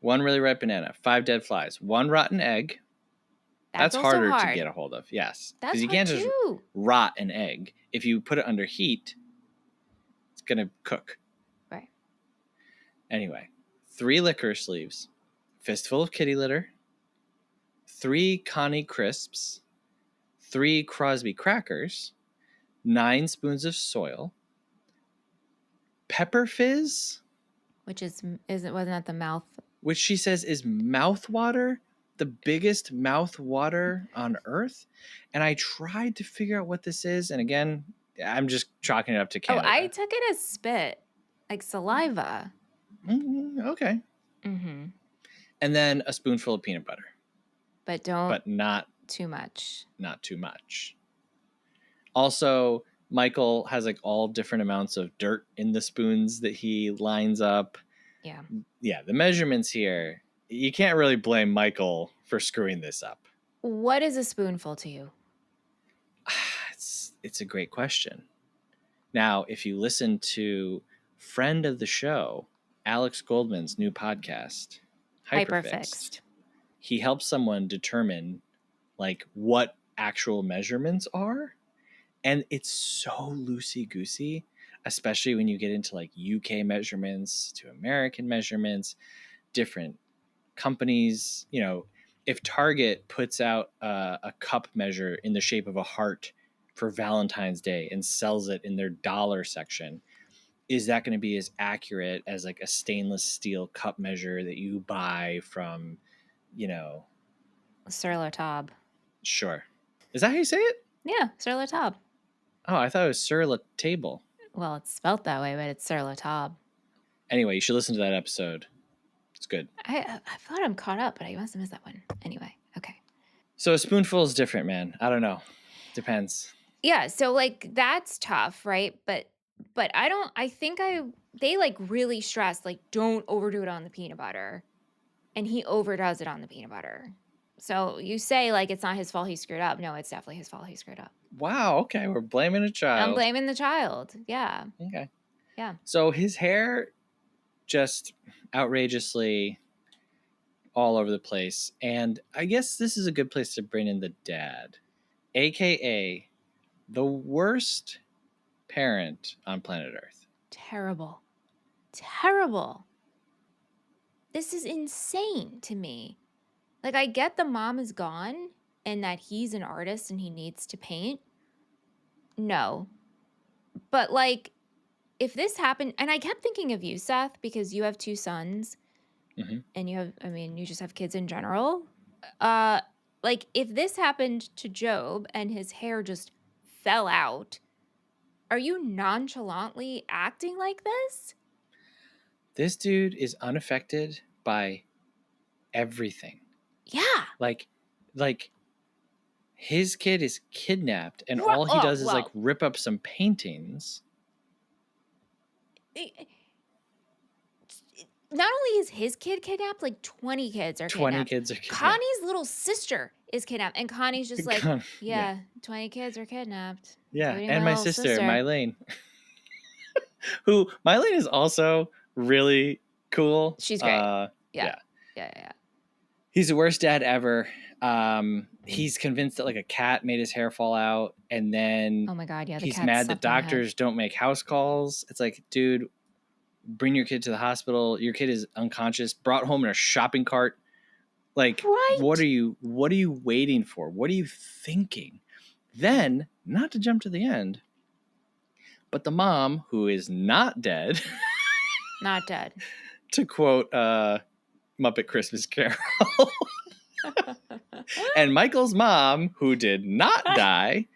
1 really ripe banana. 5 dead flies. 1 rotten egg. That's harder to get a hold of. Yes. That's you can't just rot an egg. If you put it under heat, it's going to cook. Right. Anyway, 3 licorice leaves. Fistful of kitty litter. 3 Connie crisps. 3 Crosby crackers. 9 spoons of soil. Pepper fizz. Which wasn't that the mouth? Which she says is mouth water. The biggest mouth water on earth. And I tried to figure out what this is. And again, I'm just chalking it up to Canada. Oh, I took it as spit. Like saliva. Okay. Mm-hmm. And then a spoonful of peanut butter. But not too much. Not too much. Also, Michael has like all different amounts of dirt in the spoons that he lines up. Yeah. Yeah, the measurements here, you can't really blame Michael for screwing this up. What is a spoonful to you? It's a great question. Now, if you listen to friend of the show, Alex Goldman's new podcast, Hyperfixed, he helps someone determine like what actual measurements are. And it's so loosey-goosey, especially when you get into like UK measurements to American measurements, different companies. You know, if Target puts out a cup measure in the shape of a heart for Valentine's Day and sells it in their dollar section, is that going to be as accurate as like a stainless steel cup measure that you buy from, you know, Sur La Table? Sure. Is that how you say it? Yeah, Sur La Table. Oh, I thought it was Sur La Table. Well, it's spelled that way, but it's Sur La Table. Anyway, you should listen to that episode. It's good. I thought I'm caught up, but I must have missed that one. Anyway, okay. So a spoonful is different, man. I don't know. Depends. Yeah, so like that's tough, right? But they like really stress like don't overdo it on the peanut butter. And he overdoes it on the peanut butter. So you say like it's not his fault he screwed up. No, it's definitely his fault he screwed up. Wow, okay, we're blaming a child. I'm blaming the child. Yeah. Okay. Yeah. So his hair just outrageously all over the place. And I guess this is a good place to bring in the dad, aka the worst parent on planet Earth. Terrible. Terrible. This is insane to me. Like, I get the mom is gone and that he's an artist and he needs to paint. No. But, like, if this happened, and I kept thinking of you, Seth, because you have 2 sons and you just have kids in general. Like, if this happened to Job and his hair just fell out, are you nonchalantly acting like this? This dude is unaffected by everything. Yeah. Like his kid is kidnapped and all he does is like rip up some paintings. Not only is his kid kidnapped, like 20 kids are kidnapped. 20 kids are kidnapped. Connie's little sister is kidnapped. And Connie's just like, 20 kids are kidnapped. Yeah, and my sister, Mylene. Who, Mylene is also really cool. She's great. Yeah. He's the worst dad ever. He's convinced that like a cat made his hair fall out, and then oh my god, yeah, he's mad that doctors don't make house calls. It's like, dude, bring your kid to the hospital. Your kid is unconscious, brought home in a shopping cart. Like, what are you waiting for? What are you thinking? Then, not to jump to the end, but the mom, who is not dead, not dead, to quote Muppet Christmas Carol. And Michael's mom, who did not die,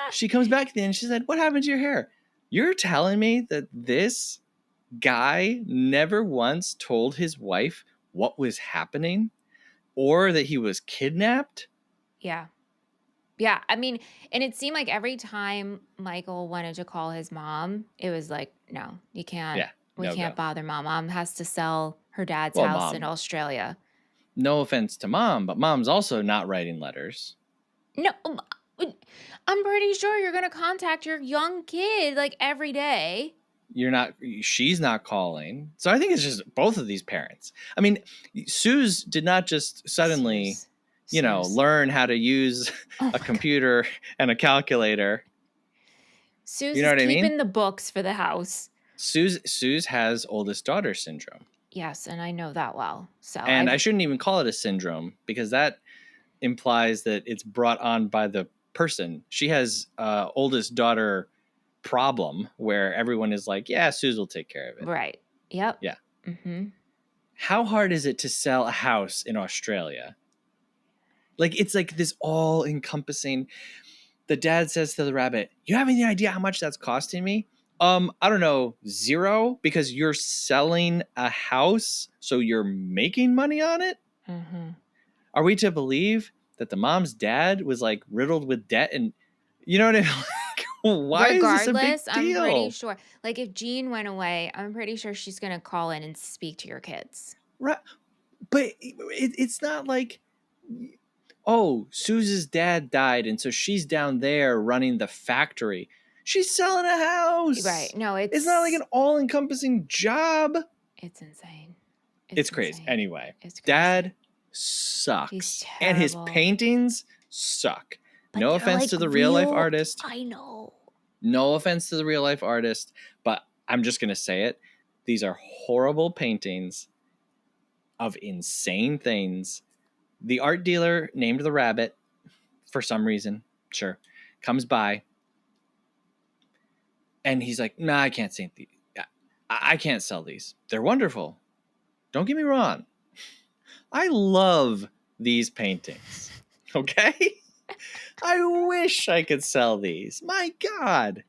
she comes back at the end and she said, what happened to your hair? You're telling me that this guy never once told his wife what was happening or that he was kidnapped? Yeah. Yeah. I mean, and it seemed like every time Michael wanted to call his mom, it was like, no, you can't. Yeah, we can't bother mom. Mom has to sell her dad's house in Australia. No offense to mom, but mom's also not writing letters. No, I'm pretty sure you're going to contact your young kid like every day. She's not calling. So I think it's just both of these parents. I mean, Suze did not just suddenly, learn how to use a computer and a calculator. Suze is keeping the books for the house. Suze has oldest daughter syndrome. Yes, and I know that well. And I shouldn't even call it a syndrome because that implies that it's brought on by the person. She has oldest daughter problem where everyone is like, yeah, Suze will take care of it. Right. Yep. Yeah. Mm-hmm. How hard is it to sell a house in Australia? Like, it's like this all encompassing. The dad says to the rabbit, you have any idea how much that's costing me? I don't know, 0, because you're selling a house, so you're making money on it? Mm-hmm. Are we to believe that the mom's dad was like riddled with debt and, you know what I mean? Why is this a big deal? I'm pretty sure. Like, if Jean went away, I'm pretty sure she's going to call in and speak to your kids. Right. But it's not like, oh, Suze's dad died, and so she's down there running the factory. She's selling a house. Right. No, it's not like an all-encompassing job. It's insane. It's crazy. Anyway, it's crazy. Dad sucks. He's terrible. And his paintings suck. But no offense to the real-life artist. I know. No offense to the real-life artist, but I'm just going to say it. These are horrible paintings of insane things. The art dealer named the rabbit, for some reason, sure, comes by. And he's like, nah, I can't say these. I can't sell these. They're wonderful. Don't get me wrong. I love these paintings. Okay? I wish I could sell these. My God.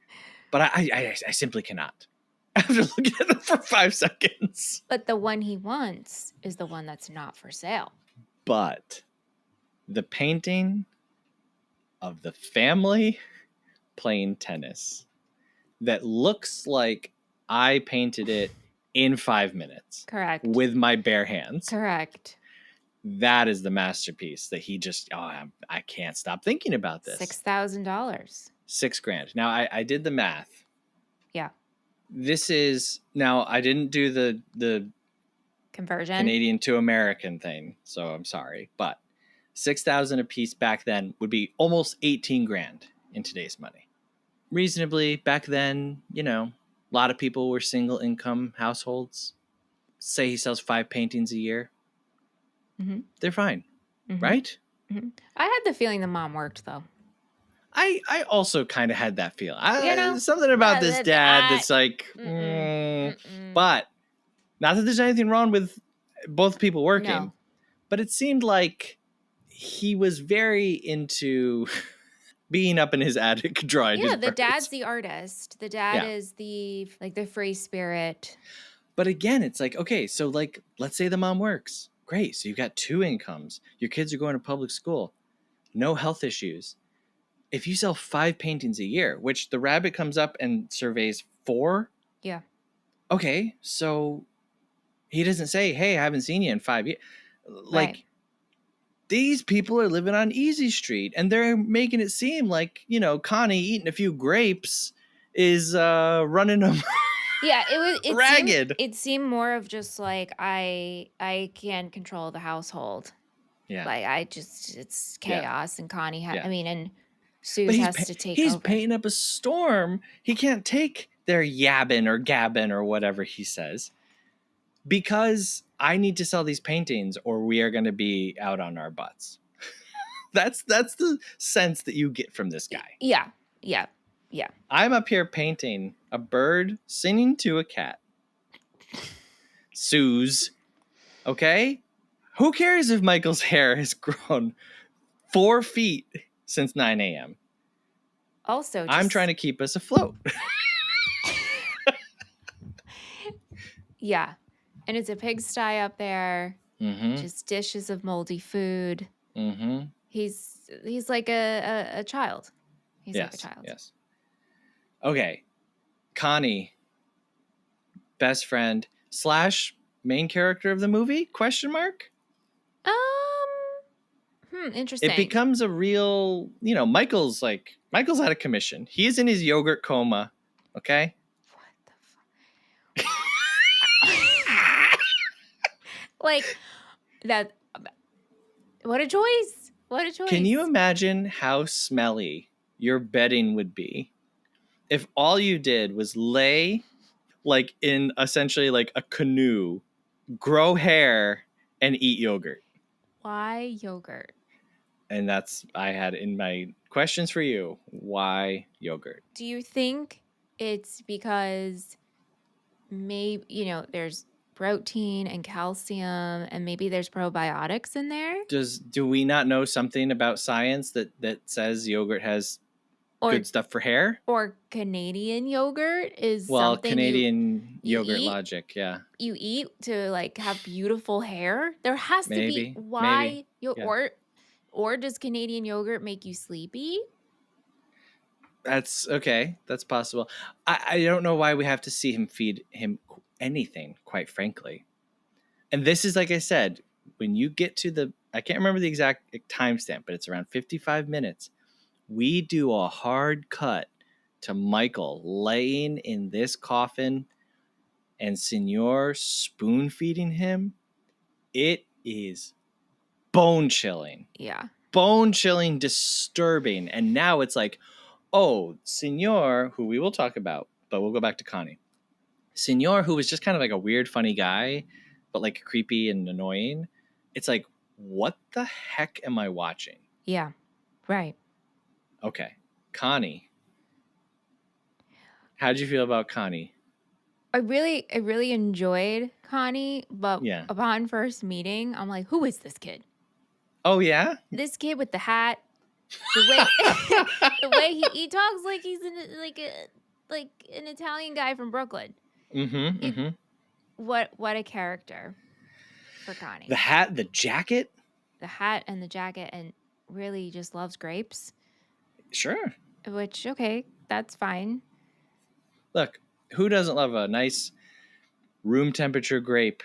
But I simply cannot. After looking at them for 5 seconds. But the one he wants is the one that's not for sale. But the painting of the family playing tennis that looks like I painted it in 5 minutes. Correct. With my bare hands. Correct. That is the masterpiece that he just, I can't stop thinking about this. $6,000. $6,000. Now, I did the math. Yeah. This is, now I didn't do the conversion Canadian to American thing, so I'm sorry. But $6,000 a piece back then would be almost $18,000 in today's money. reasonably back then, a lot of people were single income households. Say he sells 5 paintings a year. Mm-hmm. They're fine, Mm-hmm. right? Mm-hmm. I had the feeling the mom worked, though. I also kind of had that feel. You something about this dad that's like, but not that there's anything wrong with both people working, no. But it seemed like he was very into being up in his attic drawing his birds. The dad's the artist. The dad is the free spirit. But again, it's like, okay, so like, let's say the mom works. Great. So you've got 2 incomes. Your kids are going to public school. No health issues. If you sell 5 paintings a year, which the rabbit comes up and surveys 4. Yeah. Okay. So he doesn't say, hey, I haven't seen you in 5 years. Like, these people are living on Easy Street and they're making it seem like, Connie eating a few grapes is running them ragged. It seemed more of just like I can control the household. Yeah. Like it's chaos and Connie and Suze has to take he's over. painting up a storm. He can't take their yabbing or gabbing or whatever he says because I need to sell these paintings or we are going to be out on our butts. That's the sense that you get from this guy. Yeah. I'm up here painting a bird singing to a cat. Suze. Okay? Who cares if Michael's hair has grown 4 feet since 9 a.m.? Also, I'm trying to keep us afloat. Yeah. And it's a pigsty up there. Mm-hmm. Just dishes of moldy food. Mm-hmm. He's like a child. He's like a child. Yes. Okay. Connie, best friend / main character of the movie? Question mark? Interesting. It becomes a real, Michael's out of commission. He's in his yogurt coma. Okay. What the fuck? Like that. What a choice. What a choice. Can you imagine how smelly your bedding would be if all you did was lay like in essentially like a canoe, grow hair, and eat yogurt? Why yogurt? And I had in my questions for you. Why yogurt? Do you think it's because maybe, there's protein and calcium and maybe there's probiotics in there? Do we not know something about science that says yogurt has good stuff for hair? Or Canadian yogurt is something Canadian you yogurt eat, logic, yeah. You eat to like have beautiful hair. There has to be why or does Canadian yogurt make you sleepy? That's okay. That's possible. I don't know why we have to see him feed him anything, quite frankly. And this is, like I said, when you get to I can't remember the exact timestamp, but it's around 55 minutes. We do a hard cut to Michael laying in this coffin and Senor spoon feeding him. It is bone chilling. Yeah. Bone chilling, disturbing. And now it's like, oh, Senor, who we will talk about, but we'll go back to Connie. Senor, who was just kind of like a weird, funny guy, but like creepy and annoying. It's like, what the heck am I watching? Yeah, right. Okay. Connie. How did you feel about Connie? I really enjoyed Connie, but upon first meeting, I'm like, who is this kid? Oh, yeah? This kid with the hat. The way he talks like he's like an Italian guy from Brooklyn. What a character for Connie. The hat, the jacket? The hat and the jacket, and really just loves grapes. Sure. Which, okay, that's fine. Look, who doesn't love a nice room temperature grape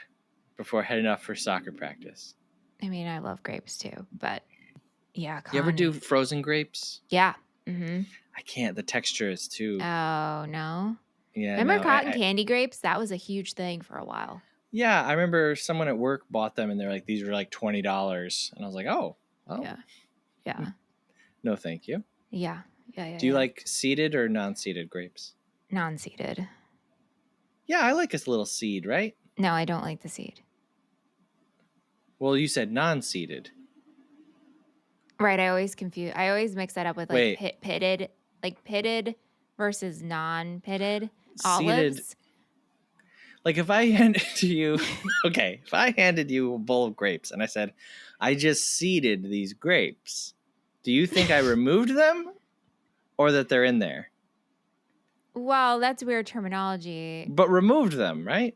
before heading off for soccer practice? I mean, I love grapes too, but yeah. Connie. You ever do frozen grapes? Yeah. Mm-hmm. I can't. The texture is too. Oh, no. Yeah. Remember cotton candy grapes? That was a huge thing for a while. Yeah. I remember someone at work bought them and they're like, these were like $20. And I was like, oh. Yeah. Yeah. No, thank you. Yeah. Do you like seeded or non-seeded grapes? Non-seeded. Yeah, I like a little seed, right? No, I don't like the seed. Well, you said non-seeded. Right, I always mix that up with like pitted versus non-pitted olives. Like if I handed you, if I handed you a bowl of grapes and I said, I just seeded these grapes, do you think I removed them or that they're in there? Well, that's weird terminology. But removed them, right?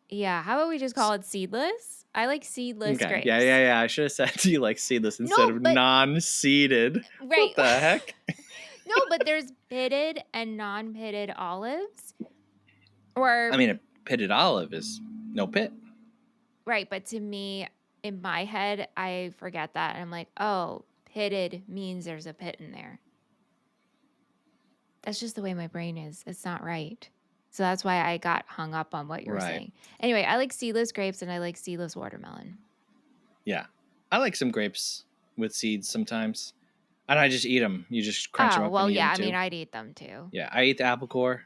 Yeah, how about we just call it seedless? I like seedless grapes. Yeah. I should have said you like seedless instead of non-seeded. Right. What the heck? No, but there's pitted and non-pitted olives. Or I mean, a pitted olive is no pit. Right, but to me, in my head, I forget that. And I'm like, oh, pitted means there's a pit in there. That's just the way my brain is. It's not right. So that's why I got hung up on what you were saying. Anyway, I like seedless grapes and I like seedless watermelon. Yeah. I like some grapes with seeds sometimes. And I just eat them. You just crunch them up and eat them too. I mean, I'd eat them too. Yeah, I eat the apple core.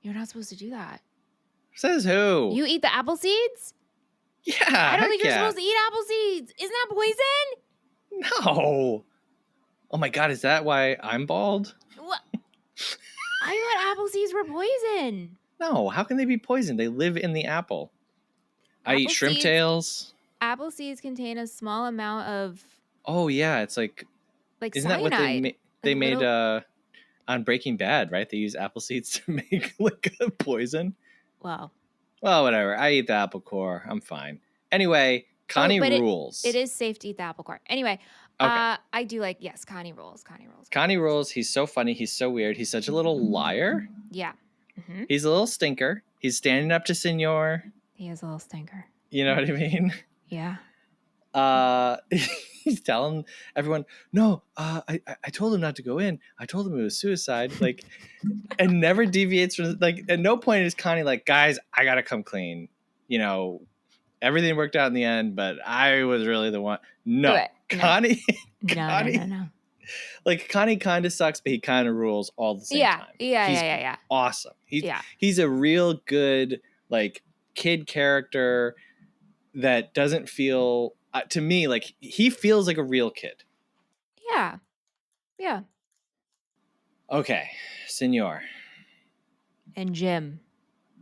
You're not supposed to do that. Says who? You eat the apple seeds? Yeah, I don't think you're supposed to eat apple seeds. Isn't that poison? No. Oh my God, is that why I'm bald? What? I thought apple seeds were poison. No, how can they be poison? They live in the apple. I eat shrimp tails. Apple seeds contain a small amount of... Oh yeah, it's like isn't cyanide. that what they made on Breaking Bad, right? They use apple seeds to make like a poison. Wow. Well, whatever. I eat the apple core. I'm fine. Anyway, Connie rules. It is safe to eat the apple core. Anyway, okay. I do like, yes, Connie rules. Connie rules. He's so funny. He's so weird. He's such a little liar. Yeah. Mm-hmm. He's a little stinker. He's standing up to Senor. He is a little stinker. You know what I mean? Yeah. He's telling everyone, no, I told him not to go in. I told him it was suicide. Like, and never deviates from, like, at no point is Connie like, guys, I gotta come clean. You know, everything worked out in the end, but I was really the one. No, Connie. No. Like, Connie kind of sucks, but he kind of rules all the same time. Yeah. Awesome. He's a real good, like, kid character that doesn't feel, to me, like, he feels like a real kid. Yeah. Okay, Senor. And Jim.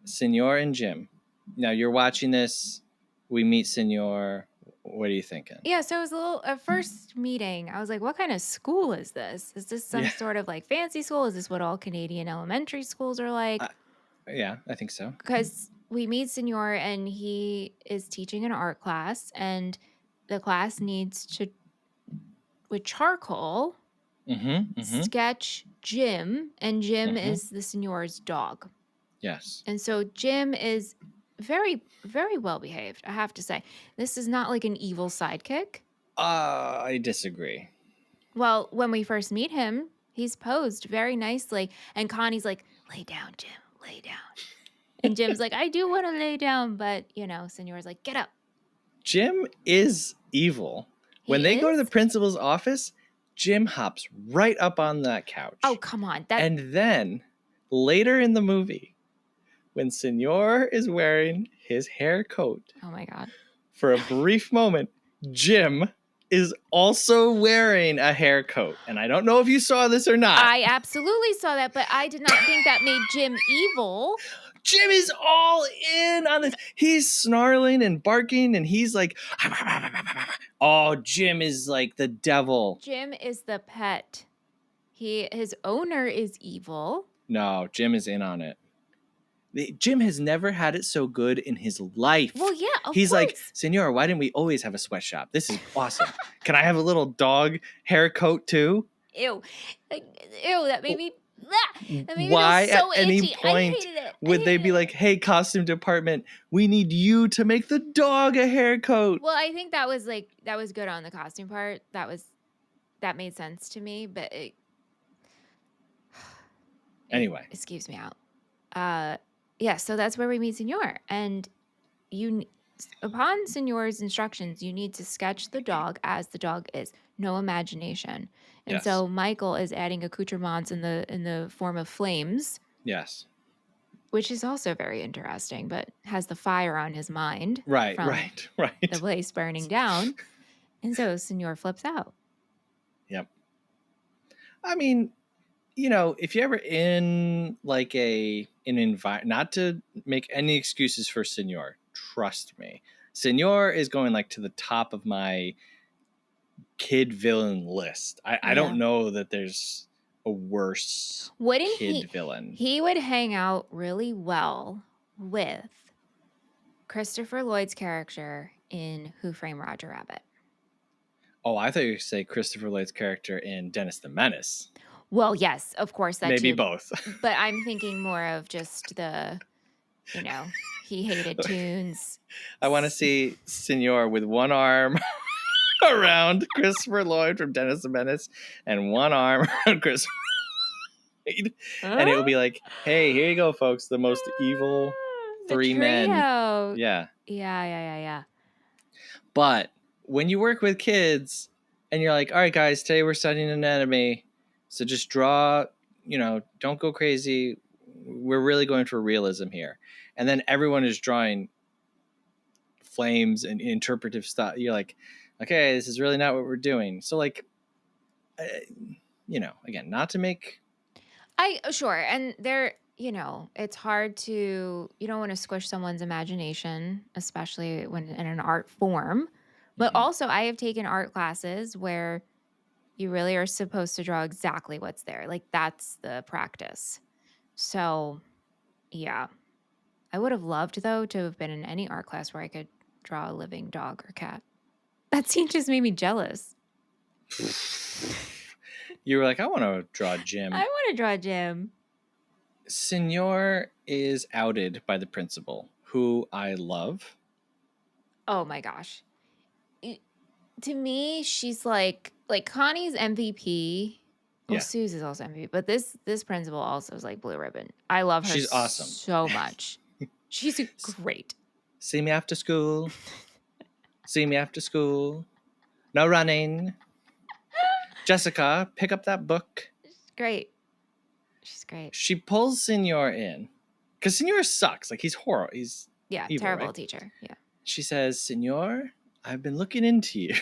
Senor and Jim. Now, you're watching this. We meet Senor. What are you thinking? Yeah, so it was a first meeting. I was like, what kind of school is this? Is this some sort of like fancy school? Is this what all Canadian elementary schools are like? Yeah, I think so. Because we meet Senor and he is teaching an art class and the class needs to, with charcoal, sketch Jim, and Jim is the Senor's dog. Yes. And so Jim is very, very well behaved, I have to say. This is not like an evil sidekick. I disagree. Well, when we first meet him, he's posed very nicely. And Connie's like, lay down, Jim, lay down. And Jim's like, I do want to lay down. But, Senor's like, get up. Jim is evil. When they go to the principal's office, Jim hops right up on that couch. Oh, come on. And then later in the movie, when Senor is wearing his hair coat. Oh, my God. For a brief moment, Jim is also wearing a hair coat. And I don't know if you saw this or not. I absolutely saw that, but I did not think that made Jim evil. Jim is all in on this. He's snarling and barking, and he's like, oh, Jim is like the devil. Jim is the pet. His owner is evil. No, Jim is in on it. Jim has never had it so good in his life. Well, yeah, He's like, Senor, why didn't we always have a sweatshop? This is awesome. Can I have a little dog hair coat too? Ew, that made me... That made why me so at any itchy. point would they be like, hey, costume department, we need you to make the dog a haircoat? Well, I think that was good on the costume part. That made sense to me, but anyway, excuse me out. Yeah, so that's where we meet Senor, and upon Senor's instructions, you need to sketch the dog as the dog is. No imagination. And Yes. so Michael is adding accoutrements in the form of flames. Yes. Which is also very interesting, but has the fire on his mind Right. from the place burning down. And so Senor flips out. Yep. I mean, if you're ever in like an environment, not to make any excuses for Senor, trust me, Senor is going like to the top of my kid villain list. I don't know that there's a worse kid villain. He would hang out really well with Christopher Lloyd's character in Who Framed Roger Rabbit. Oh, I thought you were going to say Christopher Lloyd's character in Dennis the Menace. Well, yes, of course, that maybe too. Both. But I'm thinking more of just the, he hated tunes. I want to see Senor with one arm around Christopher Lloyd from Dennis the Menace and one arm around Christopher Lloyd. And it would be like, hey, here you go, folks. The most evil three men. Yeah. Yeah. But when you work with kids and you're like, all right, guys, today we're studying anatomy. So just draw, don't go crazy. We're really going for realism here. And then everyone is drawing flames and interpretive stuff. You're like, okay, this is really not what we're doing. So like, again, not to make. Sure. And there, it's hard to, you don't want to squish someone's imagination, especially when in an art form. But also, I have taken art classes where you really are supposed to draw exactly what's there. Like, that's the practice. So, yeah. I would have loved, though, to have been in any art class where I could draw a living dog or cat. That scene just made me jealous. You were like, I want to draw Jim. I want to draw Jim. Senor is outed by the principal, who I love. Oh my gosh. To me, she's like Connie's MVP. Well, Sue's is also MVP, but this principal also is like blue ribbon. I love her. She's awesome. So much. She's great. See me after school. See me after school. No running. Jessica, pick up that book. Great. She's great. She pulls Senor in. Because Senor sucks. Like, he's horrible. He's evil, terrible right? teacher. Yeah. She says, Senor, I've been looking into you.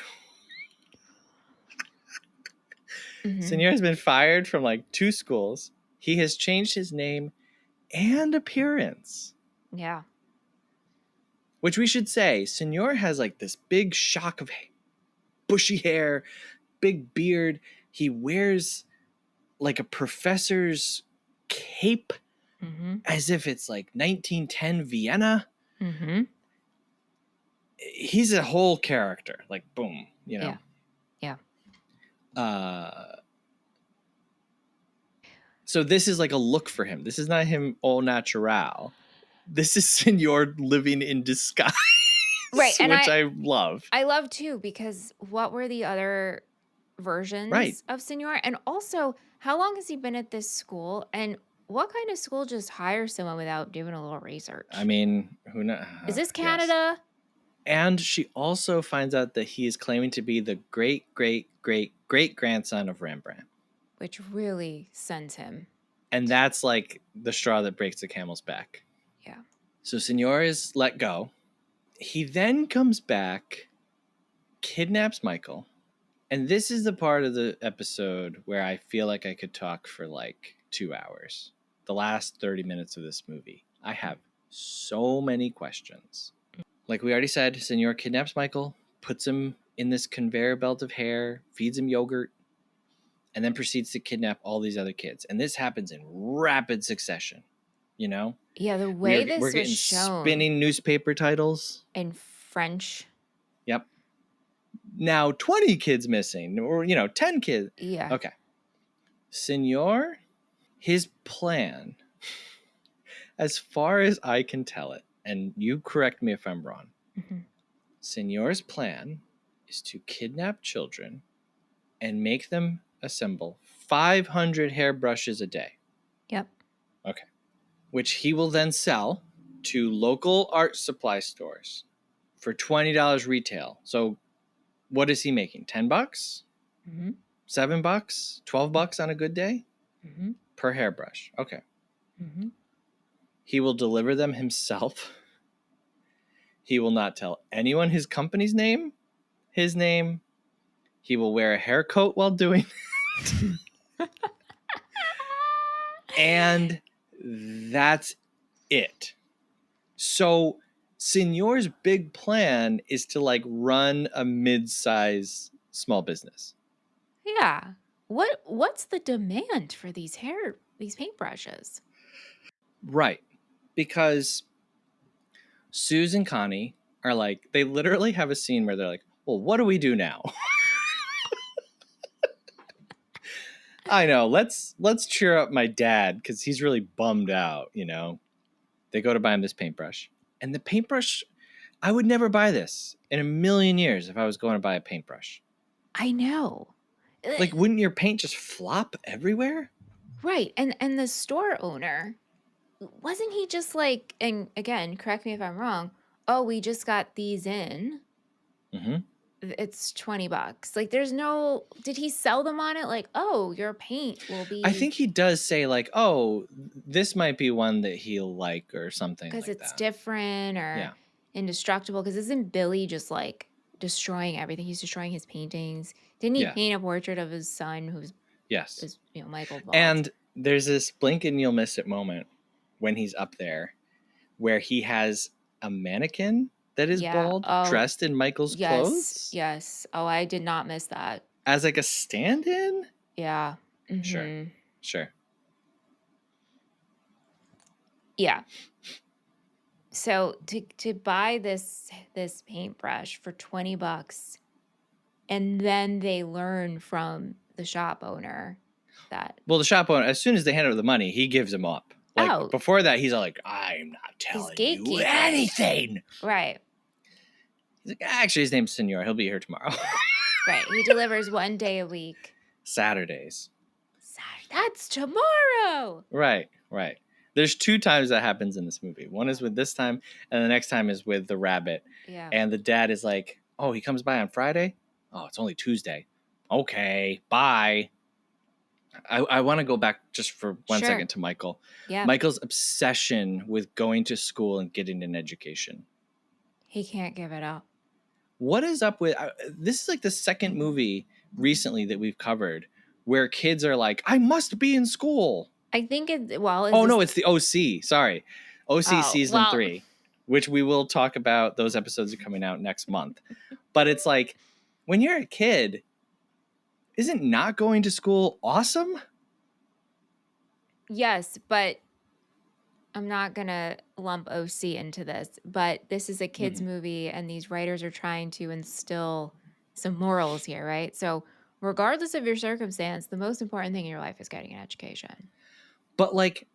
Senor has been fired from like 2 schools. He has changed his name and appearance. Yeah. Which we should say, Senor has like this big shock of bushy hair, big beard. He wears like a professor's cape as if it's like 1910 Vienna. He's a whole character. Like, boom, Yeah. So this is like a look for him. This is not him au natural. This is Senor living in disguise. Right. And which I love. I love too, because what were the other versions of Senor? And also, how long has he been at this school? And what kind of school just hires someone without doing a little research? I mean, who knows? Is this Canada? Yes. And she also finds out that he is claiming to be the great, great, great, great grandson of Rembrandt. Which really sends him. And that's like the straw that breaks the camel's back. Yeah. So Senor is let go. He then comes back, kidnaps Michael. And this is the part of the episode where I feel like I could talk for like 2 hours. The last 30 minutes of this movie. I have so many questions. Like we already said, Senor kidnaps Michael, puts him in this conveyor belt of hair, feeds him yogurt, and then proceeds to kidnap all these other kids. And this happens in rapid succession, Yeah, the way we're getting spinning newspaper titles. In French. Yep. Now 20 kids missing, or 10 kids. Yeah. Okay. Senor, his plan, as far as I can tell it, and you correct me if I'm wrong, Senor's plan is to kidnap children and make them assemble 500 hairbrushes a day. Yep. Okay. Which he will then sell to local art supply stores for $20 retail. So what is he making? $10? Mm-hmm. $7? $12 on a good day? Mm-hmm. Per hairbrush. Okay. Mm-hmm. He will deliver them himself. He will not tell anyone his company's name, his name. He will wear a hair coat while doing it. And that's it. So Señor's big plan is to like run a mid-size small business. Yeah. What's the demand for these paintbrushes? Right. Because Suze and Connie are like, they literally have a scene where they're like, well, what do we do now? I know. Let's cheer up my dad because he's really bummed out, you know. They go to buy him this paintbrush. And the paintbrush, I would never buy this in a million years if I was going to buy a paintbrush. I know. Like, wouldn't your paint just flop everywhere? Right. And the store owner, wasn't he just like, and again, correct me if I'm wrong, oh, we just got these in. Mm-hmm. It's $20. Like, there's no, did he sell them on it? Like, oh, your paint will be. I think he does say like, oh, this might be one that he'll like or something like that. Because it's different or indestructible. Because isn't Billy just like destroying everything? He's destroying his paintings. Didn't he paint a portrait of his son who's is Michael Bald? And there's this blink and you'll miss it moment when he's up there where he has a mannequin that is bald dressed in Michael's clothes. Yes. Oh, I did not miss that. As like a stand-in? Yeah. Mm-hmm. Sure. Yeah. So to buy this paintbrush for $20, and then they learn from the shop owner that. Well, the shop owner, as soon as they hand over the money, he gives him up. Like before that, he's all like, "I'm not telling you anything." Right. He's like, actually, his name's Senor. He'll be here tomorrow. Right. He delivers one day a week. Saturdays. That's tomorrow. Right. There's 2 times that happens in this movie. One is with this time, and the next time is with the rabbit. Yeah. And the dad is like, "Oh, he comes by on Friday? Oh, it's only Tuesday. Okay, bye." I want to go back just for 1 second to Michael. Yeah. Michael's obsession with going to school and getting an education. He can't give it up. What is up with this? Is like the second movie recently that we've covered where kids are like, "I must be in school." I think it's the OC. Sorry. OC season 3, which we will talk about. Those episodes are coming out next month. But it's like, when you're a kid, isn't not going to school awesome? Yes, but I'm not going to lump OC into this. But this is a kid's movie, and these writers are trying to instill some morals here, right? So regardless of your circumstance, the most important thing in your life is getting an education. But like,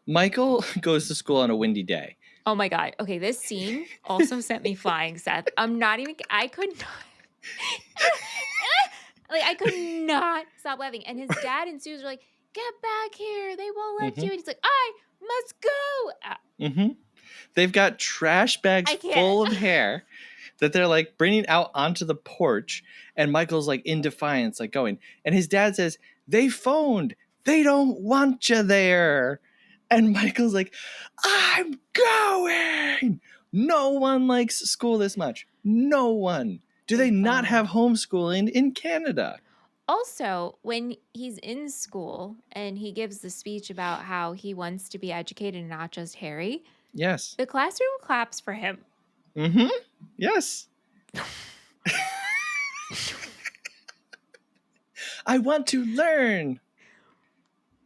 Michael goes to school on a windy day. Oh my God. Okay, this scene also sent me flying, Seth. I could not. Like, I could not stop laughing. And his dad and Suze are like, "Get back here. They won't let you." And he's like, "I must go." They've got trash bags full of hair that they're like bringing out onto the porch. And Michael's like in defiance, like going. And his dad says, "They phoned. They don't want you there." And Michael's like, "I'm going." No one likes school this much. No one. Do they not have homeschooling in Canada? Also, when he's in school and he gives the speech about how he wants to be educated and not just Harry. Yes. The classroom claps for him. Mm-hmm. Yes. I want to learn.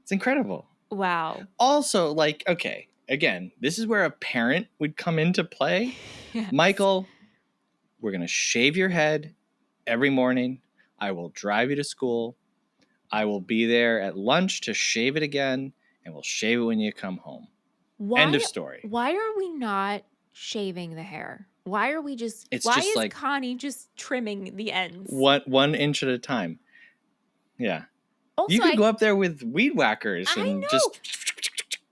It's incredible. Wow. Also, like, okay, again, this is where a parent would come into play. Yes. Michael, we're going to shave your head every morning. I will drive you to school. I will be there at lunch to shave it again, and we'll shave it when you come home. End of story. Why are we not shaving the hair? Why are we just... Why is like Connie just trimming the ends? 1 inch at a time. Yeah. Also, you could go up there with weed whackers and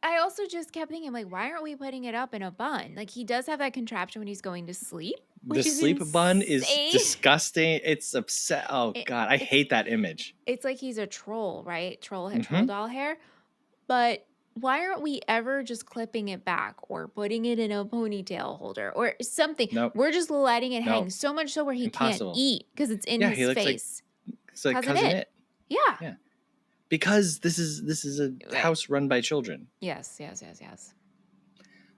I also just kept thinking, like, why aren't we putting it up in a bun? Like, he does have that contraption when he's going to sleep. The sleep bun is disgusting. It's upset. Oh, God. I hate that image. It's like he's a troll, right? Troll doll hair. But why aren't we ever just clipping it back or putting it in a ponytail holder or something? Nope. We're just letting it hang Nope. so much so where he Impossible. can't eat because it's in Yeah, his he looks face. like Cousin It. Yeah. Yeah. Because this is a house run by children. Yes.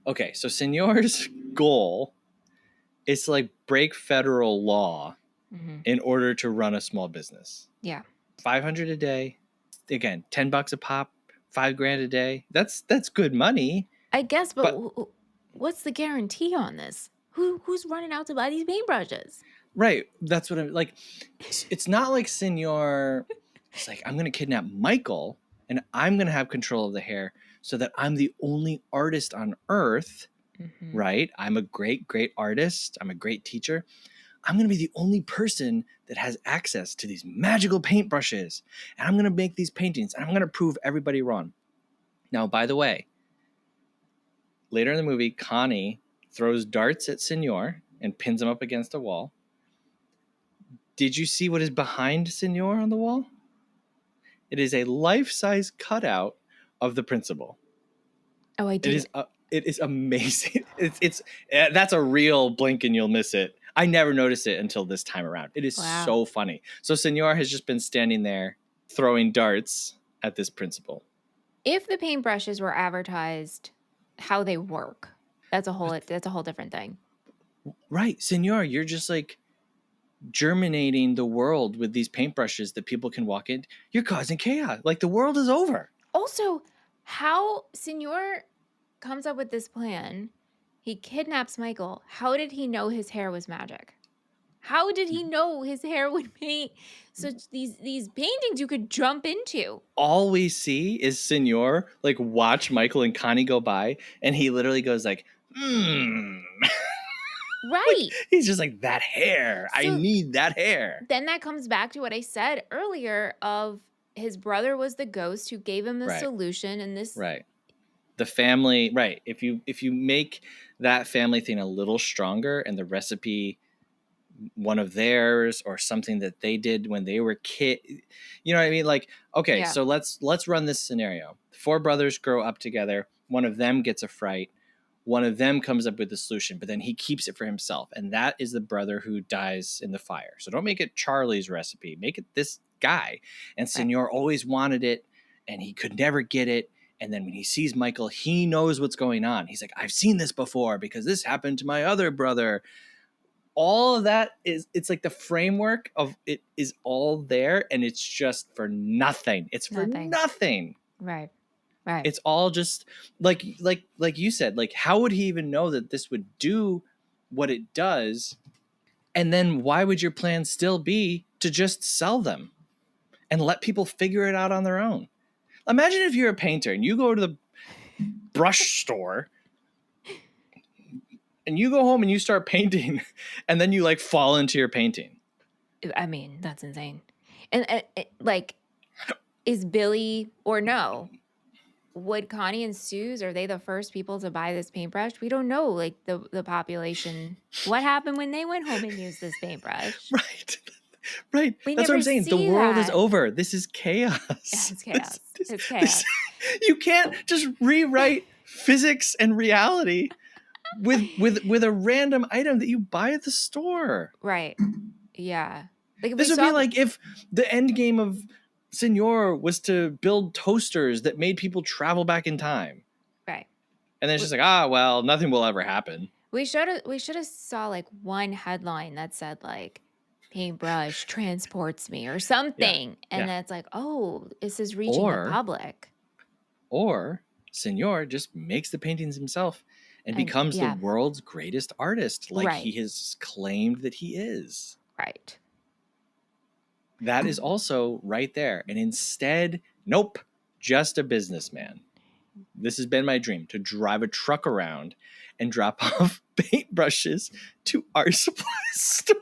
Okay, so Senor's goal is to like break federal law in order to run a small business. Yeah. $500 a day. Again, $10 a pop, $5,000 a day. That's good money. I guess, but what's the guarantee on this? Who's running out to buy these paintbrushes? Right. That's what I'm like. It's not like Senor. It's like, I'm going to kidnap Michael and I'm going to have control of the hair so that I'm the only artist on earth. Right. I'm a great artist. I'm a great teacher. I'm going to be the only person that has access to these magical paintbrushes. And I'm going to make these paintings and I'm going to prove everybody wrong. Now, by the way, later in the movie, Connie throws darts at Senor and pins him up against a wall. Did you see what is behind Senor on the wall? It is a life-size cutout of the principal. Oh, I did. It is amazing. It's that's a real blink and you'll miss it. I never noticed it until this time around. It is so funny. So Senor has just been standing there throwing darts at this principal. If the paintbrushes were advertised how they work, that's a whole different thing. Right. Senor, you're just like germinating the world with these paintbrushes that people can walk in. You're causing chaos. Like the world is over. Also, how Senor comes up with this plan, he kidnaps Michael. How did he know his hair was magic? How did he know his hair would paint such these paintings you could jump into? All we see is Senor like watch Michael and Connie go by, and he literally goes like, Right. Like, he's just like, that hair. So I need that hair. Then that comes back to what I said earlier of his brother was the ghost who gave him the solution and this. Right. The family. Right. If you make that family thing a little stronger and the recipe one of theirs or something that they did when they were you know what I mean? Like, okay, so let's run this scenario. 4 brothers grow up together. One of them gets a fright. One of them comes up with the solution, but then he keeps it for himself. And that is the brother who dies in the fire. So don't make it Charlie's recipe. Make it this guy. And Senor always wanted it and he could never get it. And then when he sees Michael, he knows what's going on. He's like, I've seen this before because this happened to my other brother. All of that it's like the framework of it is all there and it's just for nothing. It's for nothing. Right. It's all just like you said, like how would he even know that this would do what it does? And then why would your plan still be to just sell them and let people figure it out on their own? Imagine if you're a painter and you go to the brush store and you go home and you start painting and then you like fall into your painting. I mean, that's insane. And like, is Billy or no? Would Connie and Suze, are they the first people to buy this paintbrush? We don't know, like, the population. What happened when they went home and used this paintbrush? Right. That's what I'm saying. The world is over. This is chaos. It's chaos. It's chaos. You can't just rewrite physics and reality with a random item that you buy at the store. Right. Yeah. Like this would be like if the end game of Senor was to build toasters that made people travel back in time. Right. And then it's just like, well, nothing will ever happen. We should have saw like one headline that said like paintbrush transports me or something. And then it's like, oh, this is reaching the public. Or Senor just makes the paintings himself and becomes the world's greatest artist, like he has claimed that he is. Right. That is also right there. And instead, nope, just a businessman. This has been my dream, to drive a truck around and drop off paintbrushes to art supply stores.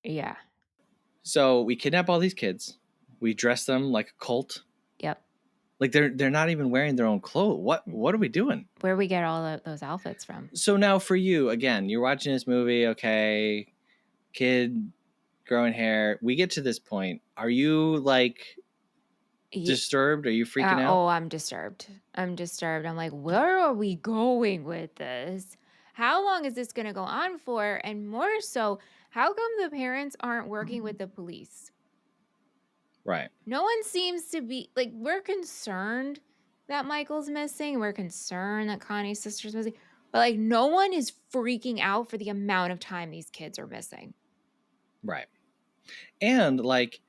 Yeah. So we kidnap all these kids. We dress them like a cult. Yep. Like they're not even wearing their own clothes. What are we doing? Where we get all those outfits from? So now for you, again, you're watching this movie, okay, kid growing hair. We get to this point. Are you like disturbed? Are you freaking out? Oh, I'm disturbed. I'm like, where are we going with this? How long is this going to go on for? And more so, how come the parents aren't working with the police? Right. No one seems to be like, we're concerned that Michael's missing. We're concerned that Connie's sister's missing. But like, no one is freaking out for the amount of time these kids are missing. Right. And like,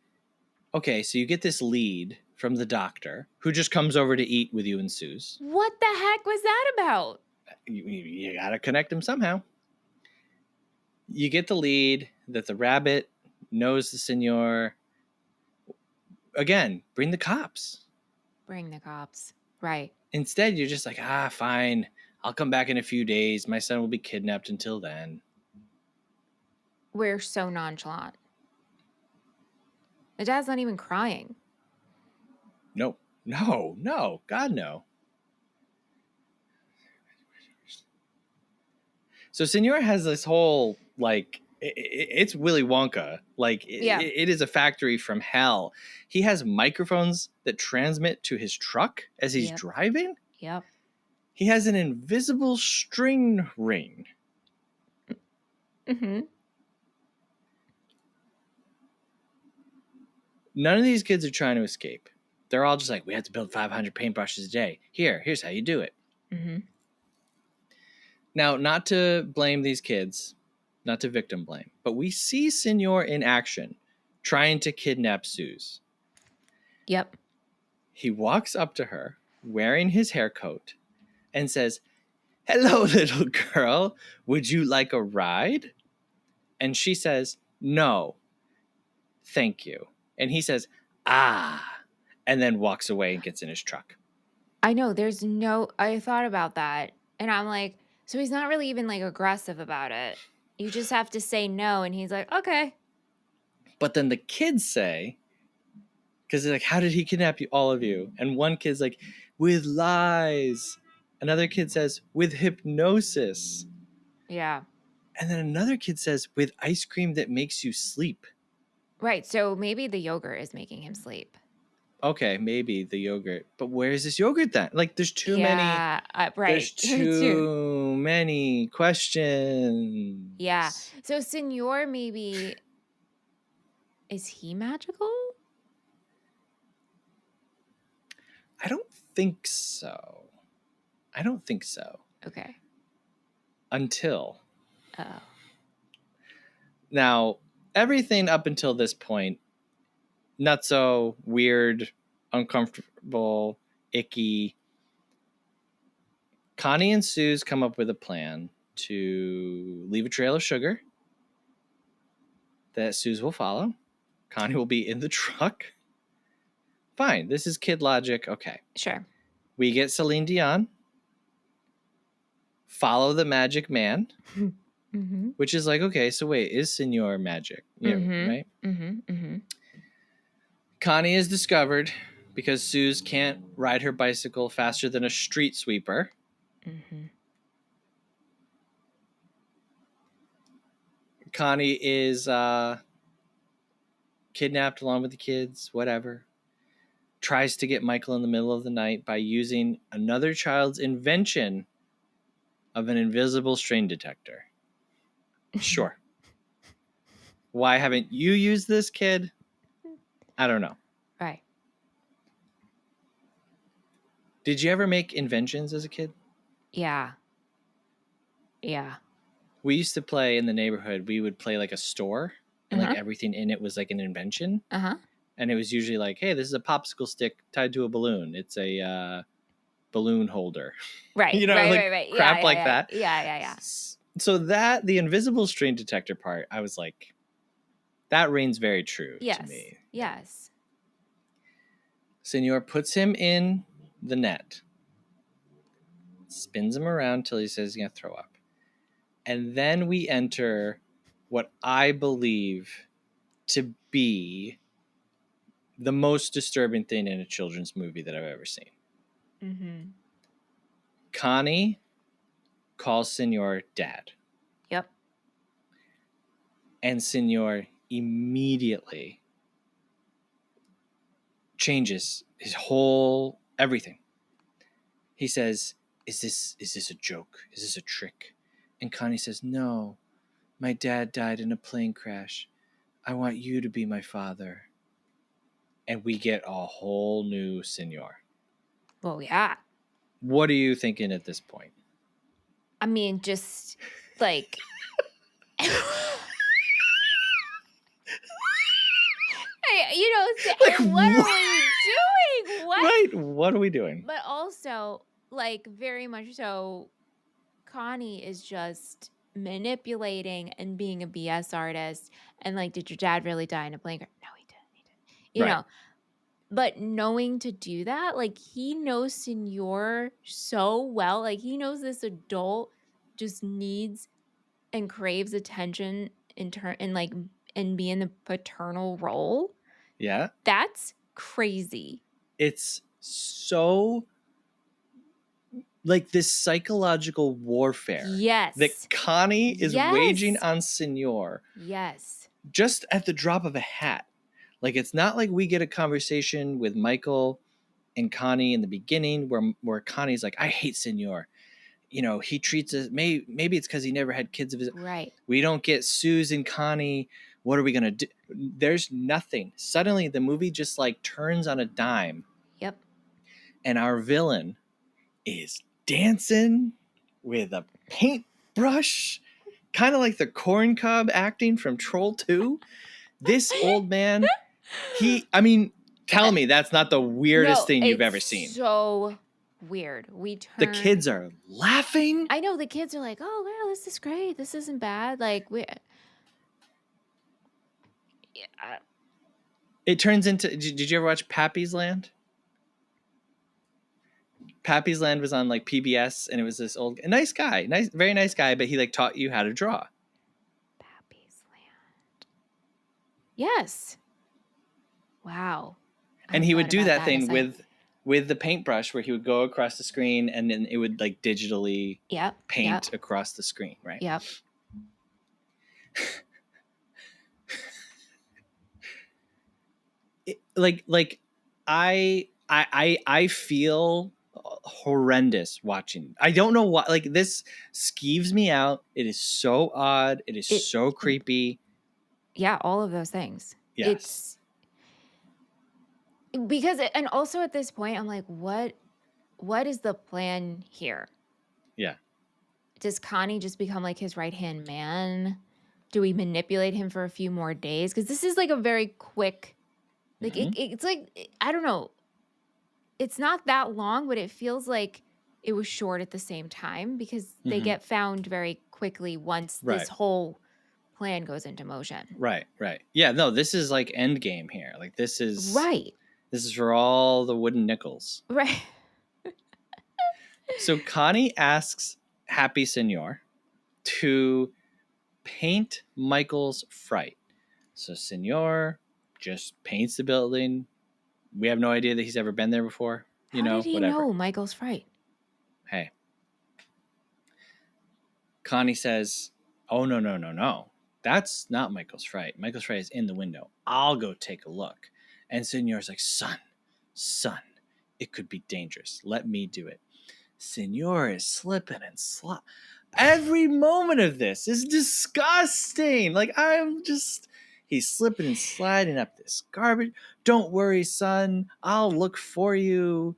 okay, so you get this lead from the doctor who just comes over to eat with you and Suze. What the heck was that about? You got to connect them somehow. You get the lead that the rabbit knows the senor. Again, bring the cops. Bring the cops. Right. Instead, you're just like, fine. I'll come back in a few days. My son will be kidnapped until then. We're so nonchalant. The dad's not even crying. No. God, no. So Senor has this whole, like, it's Willy Wonka. Like, it is a factory from hell. He has microphones that transmit to his truck as he's driving. Yep. He has an invisible string ring. Mm-hmm. None of these kids are trying to escape. They're all just like, we have to build 500 paintbrushes a day. Here's how you do it. Mm-hmm. Now, not to blame these kids, not to victim blame, but we see Senor in action trying to kidnap Suze. Yep. He walks up to her wearing his hair coat and says, "Hello, little girl. Would you like a ride?" And she says, "No, thank you." And he says, "Ah," and then walks away and gets in his truck. I know. I thought about that. And I'm like, so he's not really even like aggressive about it. You just have to say no. And he's like, okay. But then the kids say, because they're like, how did he kidnap you, all of you? And one kid's like, with lies. Another kid says, with hypnosis. Yeah. And then another kid says, with ice cream that makes you sleep. Right. So maybe the yogurt is making him sleep. Okay, maybe the yogurt. But where's this yogurt then? Like, there's too many. Right. There's too many questions. Yeah. So Senor maybe, is he magical? I don't think so. Okay. Until. Oh. Now, everything up until this point, not so weird, uncomfortable, icky. Connie and Suze come up with a plan to leave a trail of sugar that Suze will follow. Connie will be in the truck. Fine, this is kid logic. Okay. Sure. We get Celine Dion. Follow the magic man. Mm-hmm. Which is like, okay, so wait, is Senor magic? Yeah, right? Mm-hmm. Mm-hmm. Connie is discovered because Suze can't ride her bicycle faster than a street sweeper. Mm-hmm. Connie is kidnapped along with the kids, whatever. Tries to get Michael in the middle of the night by using another child's invention of an invisible strain detector. Sure. Why haven't you used this, kid? I don't know. Right. Did you ever make inventions as a kid? Yeah. Yeah. We used to play in the neighborhood. We would play like a store, and like everything in it was like an invention. Uh-huh. And it was usually like, hey, this is a popsicle stick tied to a balloon. It's a balloon holder. Right. Right. Crap like that. Yeah. So that, the invisible strain detector part, I was like, that rings very true to me. Yes. Senor puts him in the net, spins him around till he says he's going to throw up. And then we enter what I believe to be the most disturbing thing in a children's movie that I've ever seen. Mm-hmm. Connie calls Senor dad. Yep. And Senor immediately changes his whole everything. He says, Is this a joke? Is this a trick? And Connie says, no, my dad died in a plane crash. I want you to be my father. And we get a whole new Senor. Well, yeah. What are you thinking at this point? I mean, just like... Like, what are we doing? What? Right, what are we doing? But also, like, very much so, Connie is just manipulating and being a BS artist. And like, did your dad really die in a plane crash? No, he didn't. You know, but knowing to do that, like, he knows Senor so well. Like, he knows this adult just needs and craves attention and be in the paternal role. Yeah. That's crazy. It's so like this psychological warfare that Connie is waging on Senor. Yes. Just at the drop of a hat. Like, it's not like we get a conversation with Michael and Connie in the beginning where Connie's like, I hate Senor. You know, he treats us, maybe it's because he never had kids of his. Right. We don't get Suze and Connie. What are we going to do? There's nothing. Suddenly the movie just like turns on a dime. Yep. And our villain is dancing with a paintbrush, kind of like the corn cob acting from Troll 2. This old man, tell me that's not the weirdest thing you've ever seen. So weird. The kids are laughing. I know, the kids are like, oh, wow, this is great. This isn't bad. Like, it turns into, did you ever watch Pappy's Land? Pappy's Land was on like PBS, and it was this very nice guy, but he like taught you how to draw. Pappy's Land. Yes. Wow. And he would do that thing with the paintbrush where he would go across the screen and then it would like digitally paint across the screen, right? Yep. I feel horrendous watching. I don't know why. Like, this skeeves me out. It is so odd. It is so creepy. Yeah, all of those things. Yes. And also at this point, I'm like, what is the plan here? Yeah. Does Connie just become like his right-hand man? Do we manipulate him for a few more days? Because this is like a very quick, like, it's like, I don't know. It's not that long, but it feels like it was short at the same time because they get found very quickly once this whole plan goes into motion. Right. Yeah, no, this is like Endgame here. Like, this is... Right. This is for all the wooden nickels. Right. So Connie asks Happy Senor to paint Michael's fright. So Senor just paints the building. We have no idea that he's ever been there before. How did he know Michael's fright? Hey. Connie says, oh, no. That's not Michael's fright. Michael's fright is in the window. I'll go take a look. And Senor's like, son, it could be dangerous. Let me do it. Senor is slipping and every moment of this is disgusting. Like, he's slipping and sliding up this garbage. Don't worry, son. I'll look for you.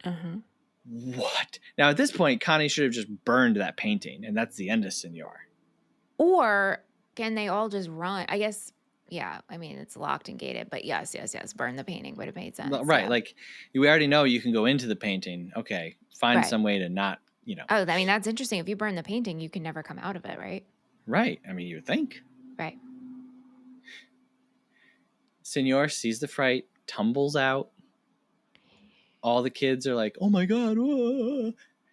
What? Now, at this point, Connie should have just burned that painting, and that's the end of Senor. Or can they all just run? I guess, yeah. I mean, it's locked and gated, but yes. Burn the painting would have made sense. Right. Yeah. Like, we already know you can go into the painting. Okay. Find some way to not, Oh, I mean, that's interesting. If you burn the painting, you can never come out of it, right? Right. I mean, you would think. Right. Senor sees the fright, tumbles out. All the kids are like, oh my God. Whoa.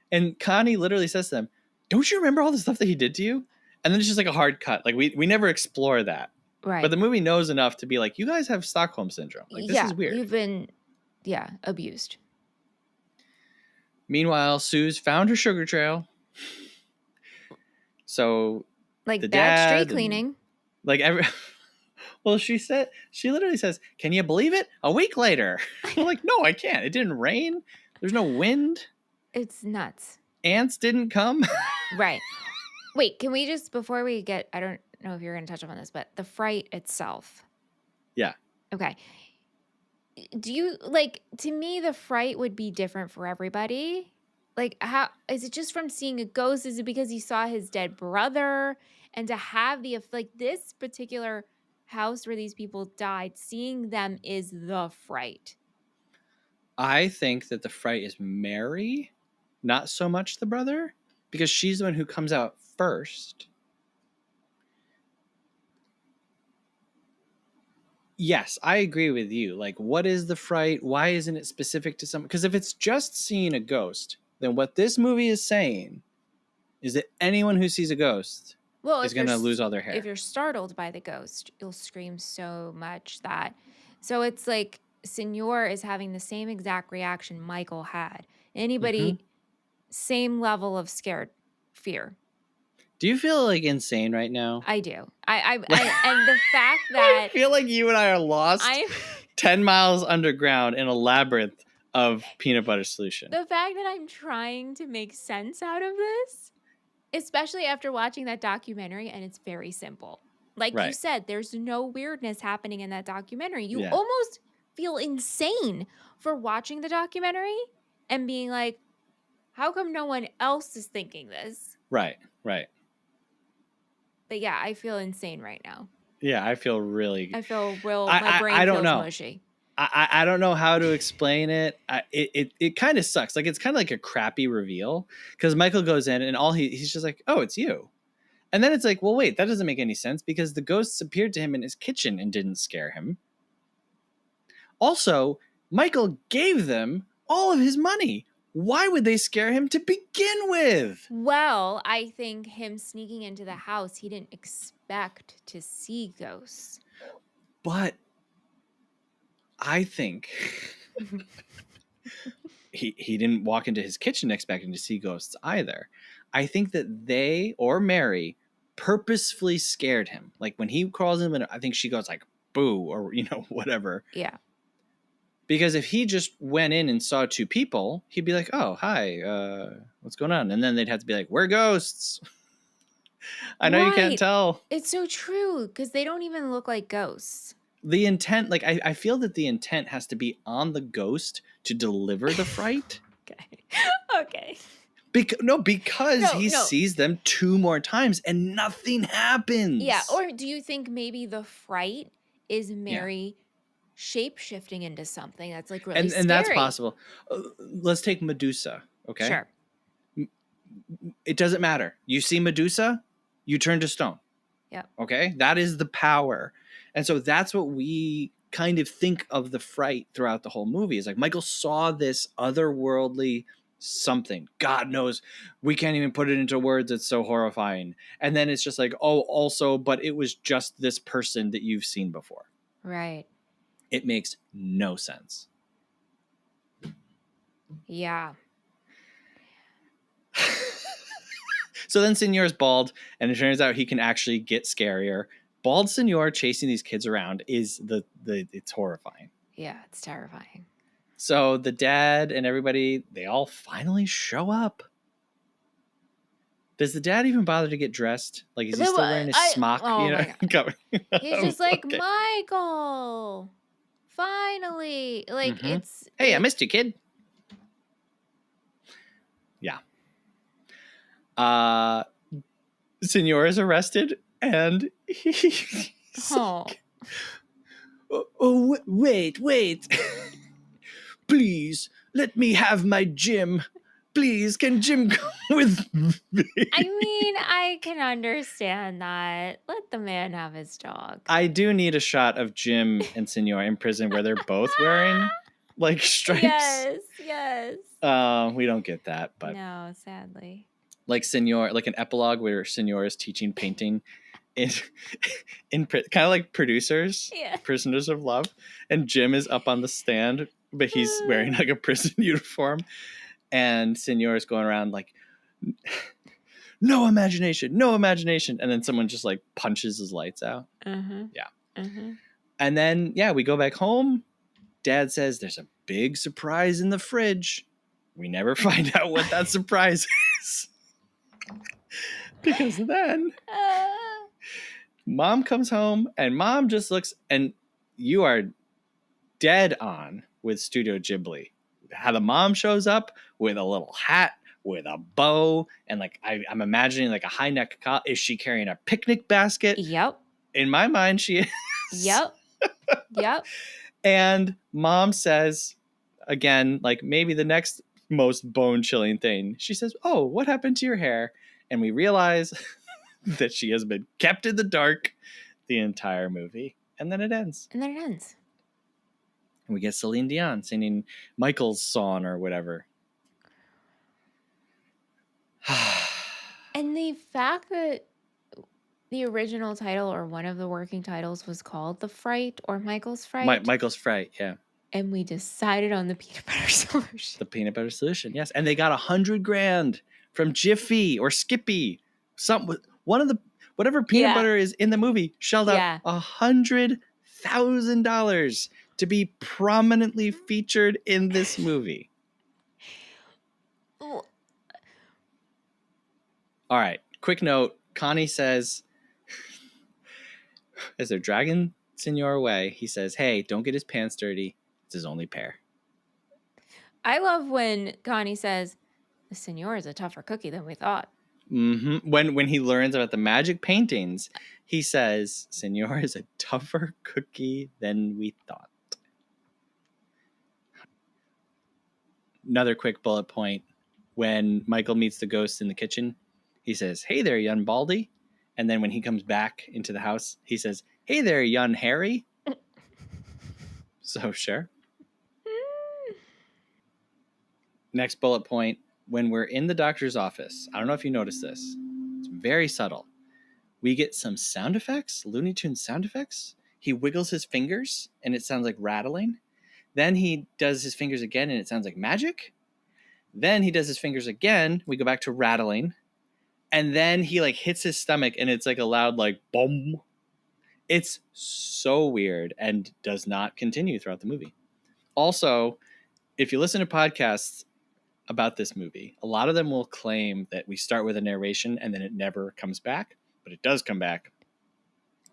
And Connie literally says to them, don't you remember all the stuff that he did to you? And then it's just like a hard cut. Like, we never explore that. Right. But the movie knows enough to be like, you guys have Stockholm syndrome. Like, this is weird. You've been, abused. Meanwhile, Sue's found her sugar trail. So like the bad dad street cleaning. Like well, she literally says, "Can you believe it? A week later." I'm like, no, I can't. It didn't rain. There's no wind. It's nuts. Ants didn't come. Right. Wait, can we just, before we get, I don't know if you're going to touch on this, but the fright itself. Yeah. Okay. Do you, like, to me, the fright would be different for everybody. Like, how, is it just from seeing a ghost? Is it because he saw his dead brother? And to have like, this particular house where these people died, seeing them is the fright. I think that the fright is Mary, not so much the brother, because she's the one who comes out first. Yes, I agree with you. Like, what is the fright? Why isn't it specific to someone? Because if it's just seeing a ghost, then what this movie is saying is that anyone who sees a ghost is going to lose all their hair. If you're startled by the ghost, you'll scream so much that. So it's like Senor is having the same exact reaction Michael had. Anybody, same level of fear. Do you feel like insane right now? I do. And the fact that I feel like you and I are lost 10 miles underground in a labyrinth of peanut butter solution. The fact that I'm trying to make sense out of this, especially after watching that documentary, and it's very simple. Like you said, there's no weirdness happening in that documentary. You almost feel insane for watching the documentary and being like, how come no one else is thinking this? Right. But yeah, I feel insane right now. Yeah, I feel my brain feels mushy. I don't know how to explain it. It kind of sucks. Like, it's kind of like a crappy reveal because Michael goes in and he's just like, oh, it's you. And then it's like, well, wait, that doesn't make any sense because the ghosts appeared to him in his kitchen and didn't scare him. Also, Michael gave them all of his money. Why would they scare him to begin with? Well, I think him sneaking into the house, he didn't expect to see ghosts. But I think he didn't walk into his kitchen expecting to see ghosts either. I think that they or Mary purposefully scared him. Like when he crawls in, I think she goes like, boo, or, whatever. Yeah. Because if he just went in and saw two people, he'd be like, oh, hi, what's going on? And then they'd have to be like, we're ghosts. I know you can't tell. It's so true because they don't even look like ghosts. The intent, like I feel that the intent has to be on the ghost to deliver the fright. Okay. Because he sees them 2 more times and nothing happens. Yeah, or do you think maybe the fright is Mary shape-shifting into something that's like really scary? And that's possible. Let's take Medusa, okay? Sure. It doesn't matter. You see Medusa, you turn to stone. Yeah. Okay? That is the power. And so that's what we kind of think of the fright throughout the whole movie. Is like Michael saw this otherworldly something. God knows, we can't even put it into words. It's so horrifying. And then it's just like, oh, also, but it was just this person that you've seen before. Right. It makes no sense. Yeah. So then Senor's bald, and it turns out he can actually get scarier. Bald Senor chasing these kids around is it's horrifying. Yeah, it's terrifying. So the dad and everybody, they all finally show up. Does the dad even bother to get dressed? Like, is he still wearing his smock? Oh my God. He's just like, okay. Michael, finally. Like, Hey, I missed you, kid. Yeah. Senor is arrested, and he's like, oh, wait. Please, let me have my Jim. Please, can Jim come with me? I mean, I can understand that. Let the man have his dog. I do need a shot of Jim and Senor in prison where they're both wearing like stripes. Yes. We don't get that, but no, sadly. Like Senor, like an epilogue where Senor is teaching painting in kind of like Producers, Prisoners of Love, and Jim is up on the stand, but he's wearing like a prison uniform, and Senor is going around like, no imagination, and then someone just like punches his lights out. And then we go back home. Dad says there's a big surprise in the fridge. We never find out what that surprise is. Because then Mom comes home and Mom just looks, and you are dead on with Studio Ghibli. How the mom shows up with a little hat, with a bow, and like I'm imagining like a high neck collar. Is she carrying a picnic basket? Yep. In my mind, she is. Yep. And Mom says, again, like maybe the next most bone-chilling thing, she says, "Oh, what happened to your hair?" And we realize that she has been kept in the dark the entire movie. And then it ends. And we get Celine Dion singing Michael's song or whatever. And the fact that the original title or one of the working titles was called The Fright or Michael's Fright. Michael's Fright, yeah. And we decided on the peanut butter solution. The peanut butter solution, yes. And they got $100,000 from Jiffy or Skippy. Whatever peanut butter is in the movie shelled out $100,000 to be prominently featured in this movie. All right, quick note. Connie says, as they're dragging Senor away, he says, "Hey, don't get his pants dirty. It's his only pair." I love when Connie says, "The Senor is a tougher cookie than we thought." Mm-hmm. When he learns about the magic paintings, he says, "Senor is a tougher cookie than we thought." Another quick bullet point. When Michael meets the ghost in the kitchen, he says, "Hey there, young Baldy." And then when he comes back into the house, he says, "Hey there, young Harry." So sure. Next bullet point. When we're in the doctor's office, I don't know if you noticed this. It's very subtle. We get some sound effects, Looney Tunes sound effects. He wiggles his fingers and it sounds like rattling. Then he does his fingers again and it sounds like magic. Then he does his fingers again. We go back to rattling. And then he like hits his stomach and it's like a loud like boom. It's so weird and does not continue throughout the movie. Also, if you listen to podcasts about this movie, a lot of them will claim that we start with a narration and then it never comes back, but it does come back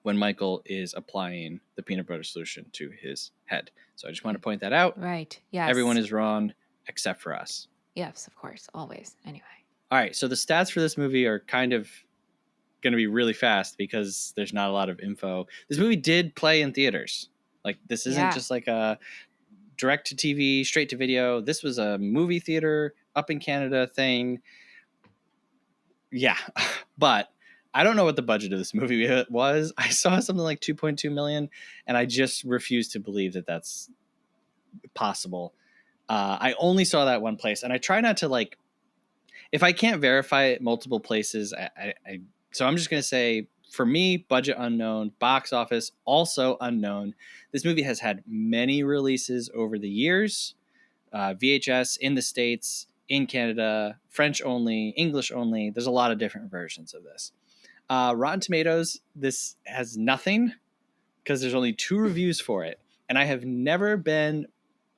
when Michael is applying the peanut butter solution to his head. So I just want to point that out. Right. Yes. Everyone is wrong except for us. Yes, of course. Always. Anyway. All right. So the stats for this movie are kind of going to be really fast because there's not a lot of info. This movie did play in theaters. Like this isn't just like a direct to TV, straight to video. This was a movie theater up in Canada thing. Yeah. But I don't know what the budget of this movie was. I saw something like 2.2 million and I just refuse to believe that that's possible. I only saw that one place and I try not to like, if I can't verify it multiple places, so I'm just going to say for me, budget unknown, box office also unknown. This movie has had many releases over the years. VHS in the States, in Canada, French only, English only. There's a lot of different versions of this. Rotten Tomatoes, this has nothing because there's only 2 reviews for it. And I have never been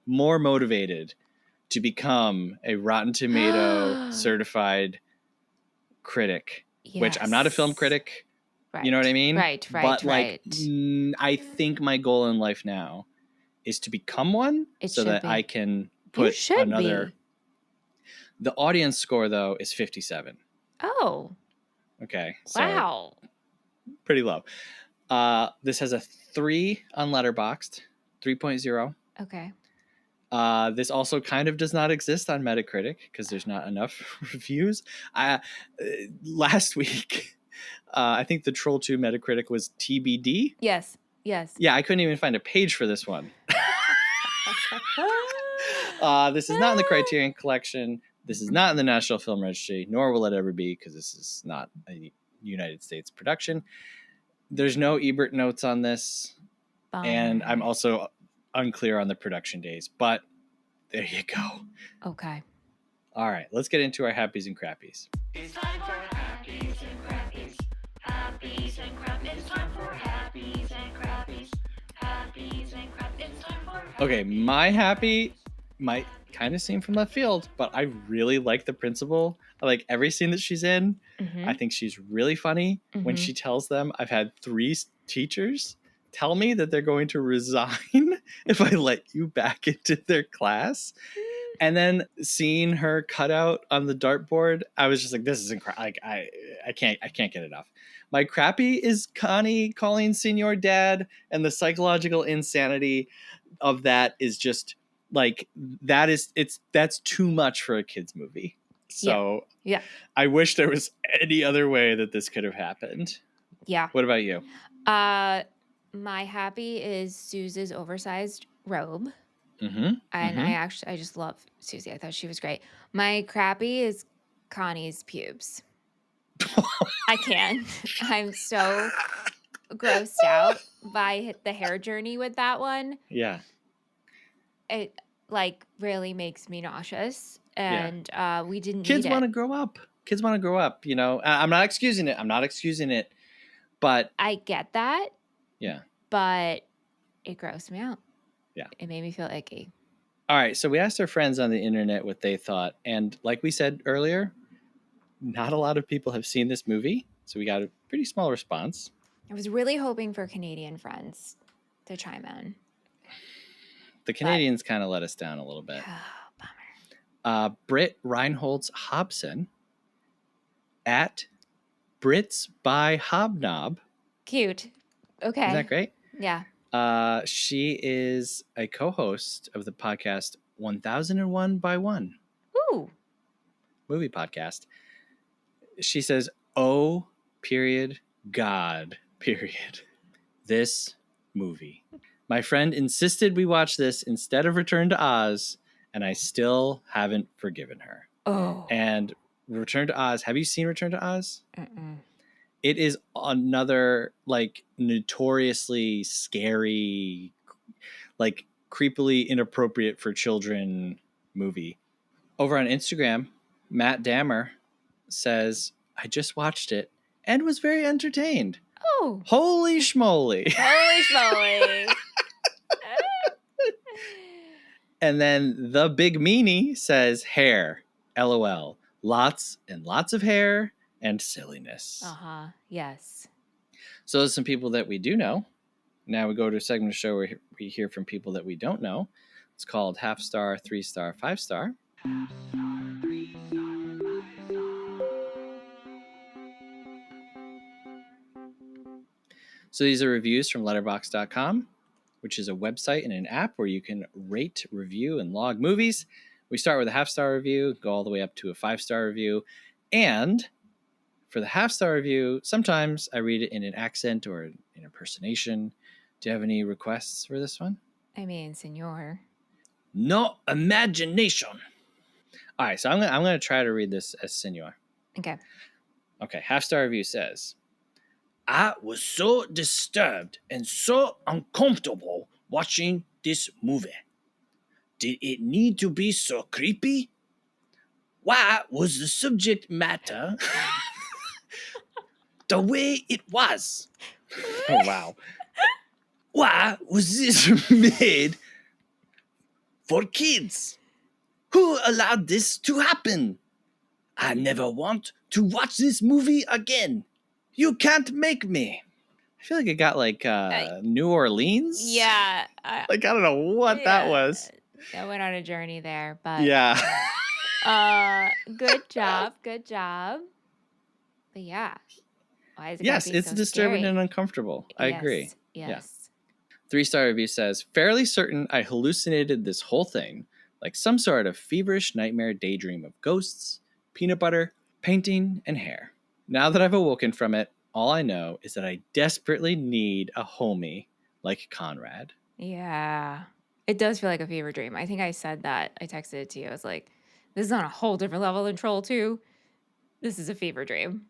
more motivated to become a Rotten Tomato certified critic, which I'm not a film critic. Right. You know what I mean? Right. But like, I think my goal in life now is to become one that I can put another. The audience score though is 57. Oh. Okay. So wow. Pretty low. This has a 3 on Letterboxd, 3.0. Okay. This also kind of does not exist on Metacritic because there's not enough reviews. Last week, I think the Troll 2 Metacritic was TBD. Yes. Yeah, I couldn't even find a page for this one. This is not in the Criterion Collection. This is not in the National Film Registry, nor will it ever be because this is not a United States production. There's no Ebert notes on this. Bummer. And I'm also unclear on the production days. But there you go. Okay. All right. Let's get into our happies and crappies. It's time for happies and crappies. Happies and crappies. It's time for happies and crappies. Happies and crappies. It's time for happies. Okay, my happy might kind of seem from left field, but I really like the principal. I like every scene that she's in. Mm-hmm. I think she's really funny when she tells them, I've had 3 teachers tell me that they're going to resign if I let you back into their class. And then seeing her cut out on the dartboard, I was just like, this is incredible. Like, I can't get enough. My crappy is Connie calling Senior dad, and the psychological insanity of that is just like, that's too much for a kid's movie. So yeah. I wish there was any other way that this could have happened. Yeah. What about you? My happy is Suze's oversized robe. Mm-hmm. And I just love Susie. I thought she was great. My crappy is Connie's pubes. I can't. I'm so grossed out by the hair journey with that one. Yeah. It like really makes me nauseous. And we didn't Kids need it. want to grow up. Kids want to grow up, you know. I'm not excusing it. But I get that. Yeah. But it grossed me out. Yeah. It made me feel icky. All right. So we asked our friends on the internet what they thought. And like we said earlier, not a lot of people have seen this movie. So we got a pretty small response. I was really hoping for Canadian friends to chime in. The Canadians kind of let us down a little bit. Oh, bummer. Britt Reinholtz Hobson at Brits by Hobnob. Cute. Okay. Isn't that great? Yeah. She is a co-host of the podcast 1001 by 1. Ooh. Movie podcast. She says, "Oh, period, God, period. This movie. My friend insisted we watch this instead of Return to Oz, and I still haven't forgiven her." Oh. And Return to Oz, have you seen Return to Oz? Mm-mm. It is another, like, notoriously scary, like, creepily inappropriate for children movie. Over on Instagram, Matt Dammer says, "I just watched it and was very entertained." Oh. Holy schmoly. Holy schmoly. And then the Big Meanie says, "Hair. LOL. Lots and lots of hair and silliness." Uh-huh. Yes. So there's some people that we do know. Now we go to a segment of the show where we hear from people that we don't know. It's called Half Star, 3 Star, 5 Star. So these are reviews from letterboxd.com, which is a website and an app where you can rate, review, and log movies. We start with a half-star review, go all the way up to a 5-star review. And for the half-star review, sometimes I read it in an accent or an impersonation. Do you have any requests for this one? I mean, senor. No imagination. All right, so I'm going to try to read this as senor. Okay. Okay, half-star review says, "I was so disturbed and so uncomfortable watching this movie. Did it need to be so creepy? Why was the subject matter the way it was? Oh, wow. Why was this made for kids? Who allowed this to happen? I never want to watch this movie again. You can't make me." I feel like it got like New Orleans. Yeah. Like, I don't know what that was. I went on a journey there, but Yeah. good job. Good job. But yeah. Why is it Yes, it's so disturbing scary? and uncomfortable. I agree. Yes. 3-star review says, "Fairly certain I hallucinated this whole thing, like some sort of feverish nightmare daydream of ghosts, peanut butter, painting, and hair. Now that I've awoken from it, all I know is that I desperately need a homie like Conrad." Yeah. It does feel like a fever dream. I think I said that. I texted it to you. I was like, this is on a whole different level than Troll 2. This is a fever dream.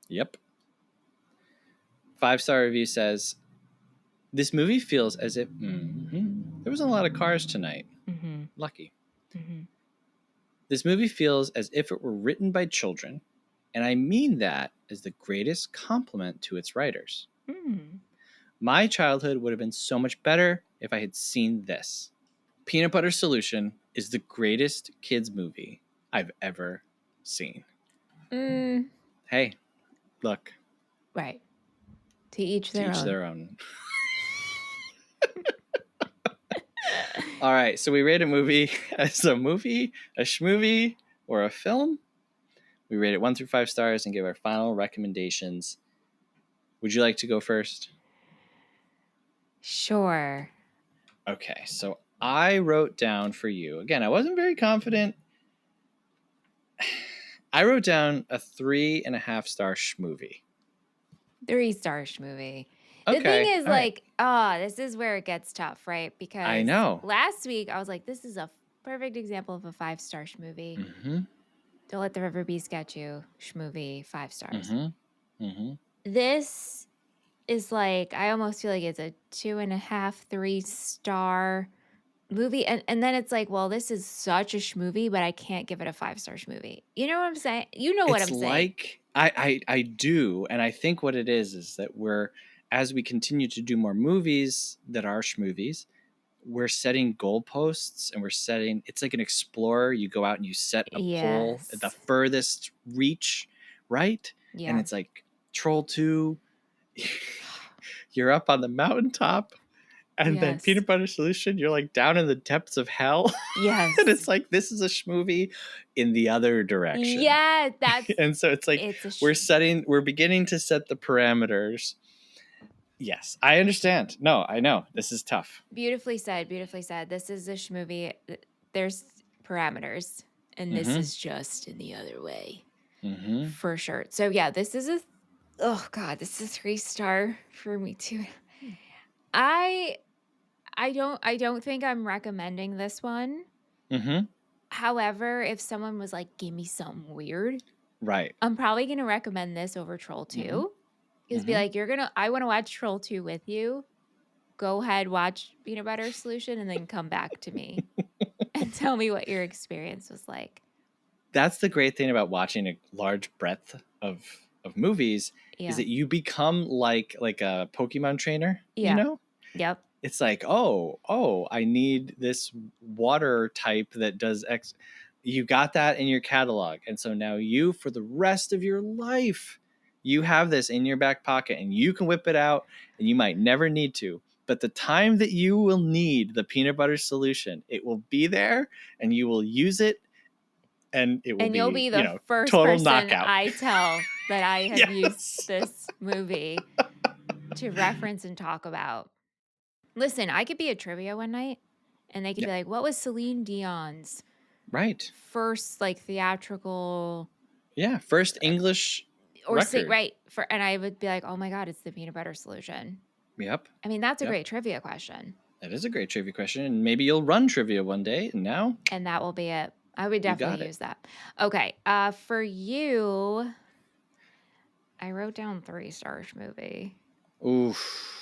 Yep. 5-star review says, this movie feels as if there wasn't a lot of cars tonight. Mm-hmm. Lucky. Mm-hmm. This movie feels as if it were written by children, and I mean that as the greatest compliment to its writers. My childhood would have been so much better if I had seen this. Peanut Butter Solution is the greatest kids movie I've ever seen. Hey, look. Right. To each their own. All right, so we rate a movie as a movie, a schmovie, or a film. We rate it 1 through 5 stars and give our final recommendations. Would you like to go first? Sure. Okay, so I wrote down for you. Again, I wasn't very confident. I wrote down a 3.5-star schmovie. 3-star schmovie. Okay, the thing is, like, this is where it gets tough, right? Because I know. Last week I was like, this is a perfect example of a 5-star schmovie. Mm-hmm. Don't Let the River Bees Get You schmovie, 5 stars. Mm-hmm. Mm-hmm. This is like, I almost feel like it's a 2.5, 3-star movie. And then it's like, well, this is such a schmovie, but I can't give it a 5-star schmovie. You know what I'm saying? You know what I'm saying. Like, I do. And I think what it is that as we continue to do more movies that are schmovies, we're setting goalposts and it's like an explorer. You go out and you set a pole at the furthest reach, right? Yeah. And it's like Troll 2, you're up on the mountaintop. And then Peanut Butter Solution, you're like down in the depths of hell. Yes. And it's like, this is a schmovie in the other direction. Yeah, that's and so it's like we're beginning to set the parameters. Yes, I understand. No, I know. This is tough. Beautifully said. Beautifully said. This is a schmovie. There's parameters. And this is just in the other way. Mm-hmm. For sure. So yeah, this is this is 3-star for me too. I don't think I'm recommending this one. Mm-hmm. However, if someone was like, give me something weird, right, I'm probably gonna recommend this over Troll 2. Because be like, I want to watch Troll 2 with you. Go ahead, watch Peanut Butter Solution, and then come back to me and tell me what your experience was like. That's the great thing about watching a large breadth of movies is that you become like a Pokemon trainer. Yeah. You know? Yep. It's like, oh, I need this water type that does X. You got that in your catalog. And so now for the rest of your life, you have this in your back pocket and you can whip it out and you might never need to. But the time that you will need the Peanut Butter Solution, it will be there and you will use it. And it will and you'll be the first total person knockout. I tell that I have used this movie to reference and talk about. Listen, I could be at trivia one night and they could be like, what was Celine Dion's first theatrical first English record. And I would be like, oh my God, it's the Peanut Butter Solution. Yep. I mean, that's a great trivia question. That is a great trivia question. And maybe you'll run trivia one day and that will be it. I would definitely use that. Okay. For you, I wrote down 3-star movie. Oof.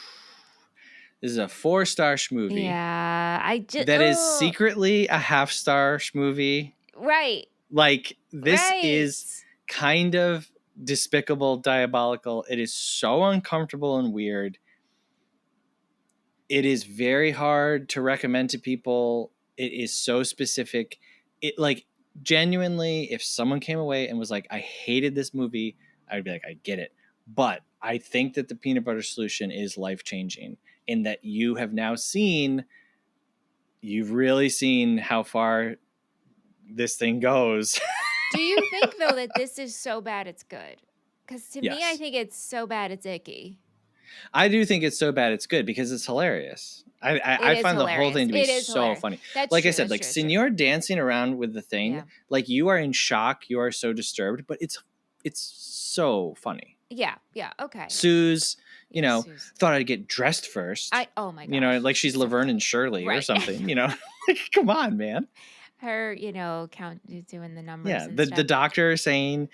This is a 4-star movie. Yeah. That is secretly a half-star movie. Right. Like, this is kind of despicable, diabolical. It is so uncomfortable and weird. It is very hard to recommend to people. It is so specific. It, like, genuinely, if someone came away and was like, I hated this movie, I'd be like, I get it. But I think that the Peanut Butter Solution is life-changing in that you've really seen how far this thing goes. Do you think, though, that this is so bad it's good? Because to me, I think it's so bad it's icky. I do think it's so bad it's good because it's hilarious. I find the whole thing to be so funny. Like I said, like Senor dancing around with the thing, like you are in shock, you are so disturbed, but it's so funny. Yeah, okay. Suze, thought I'd get dressed first. Oh my gosh. Like she's Laverne and Shirley or something, like, come on, man. Her, doing the numbers. Yeah, the doctor saying,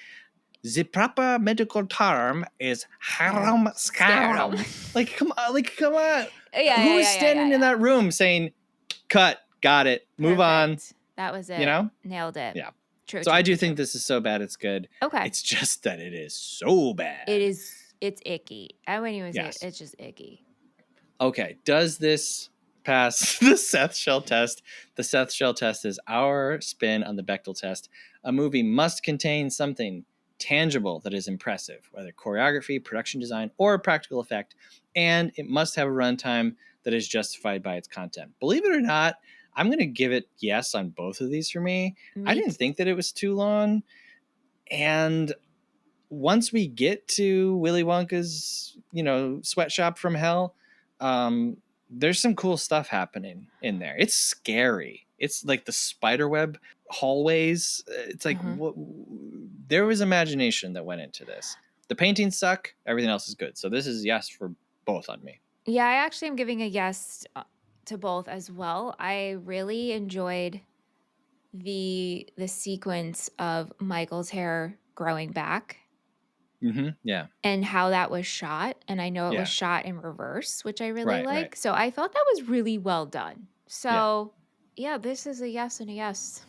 the proper medical term is harum scarum. Like, come on. Who is standing in that room saying, cut, got it, move on? That was it. You know? Nailed it. Yeah. True. So I do think this is so bad it's good. Okay. It's just that it is so bad. It's icky. I wouldn't even say it's just icky. Okay. Does this pass the Seth Shell test? The Seth Shell test is our spin on the Bechdel test. A movie must contain something tangible that is impressive, whether choreography, production design, or practical effect, and it must have a runtime that is justified by its content. Believe it or not, I'm going to give it yes on both of these for me. I didn't think that it was too long, and once we get to Willy Wonka's, sweatshop from hell, there's some cool stuff happening in there. It's scary. It's like the spiderweb hallways. It's like there was imagination that went into this. The paintings suck. Everything else is good. So this is yes for both on me. Yeah, I actually am giving a yes to both as well. I really enjoyed the sequence of Michael's hair growing back. Yeah. And how that was shot. And I know it was shot in reverse, which I really like. Right. So I thought that was really well done. So yeah, this is a yes and a yes.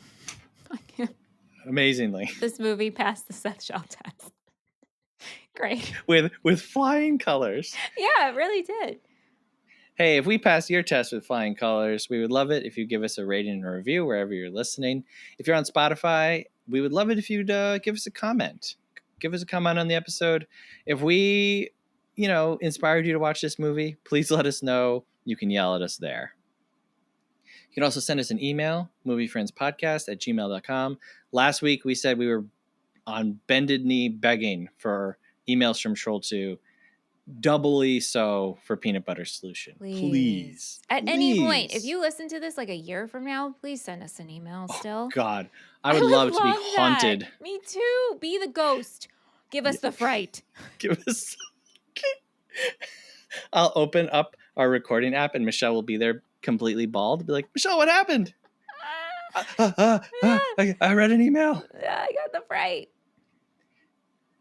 Amazingly. This movie passed the Seth Shell test. Great. With flying colors. Yeah, it really did. Hey, if we pass your test with flying colors, we would love it if you give us a rating and a review wherever you're listening. If you're on Spotify, we would love it if you'd give us a comment. Give us a comment on the episode. If we, inspired you to watch this movie, please let us know. You can yell at us there. You can also send us an email, moviefriendspodcast@gmail.com. Last week, we said we were on bended knee begging for emails from Troll 2. Doubly so for Peanut Butter Solution. Please. At any point, if you listen to this like a year from now, please send us an email still. God, I would love to be haunted. That. Me too. Be the ghost. Give us the fright. Give us. I'll open up our recording app and Michelle will be there completely bald. Be like, Michelle, what happened? I read an email. I got the fright.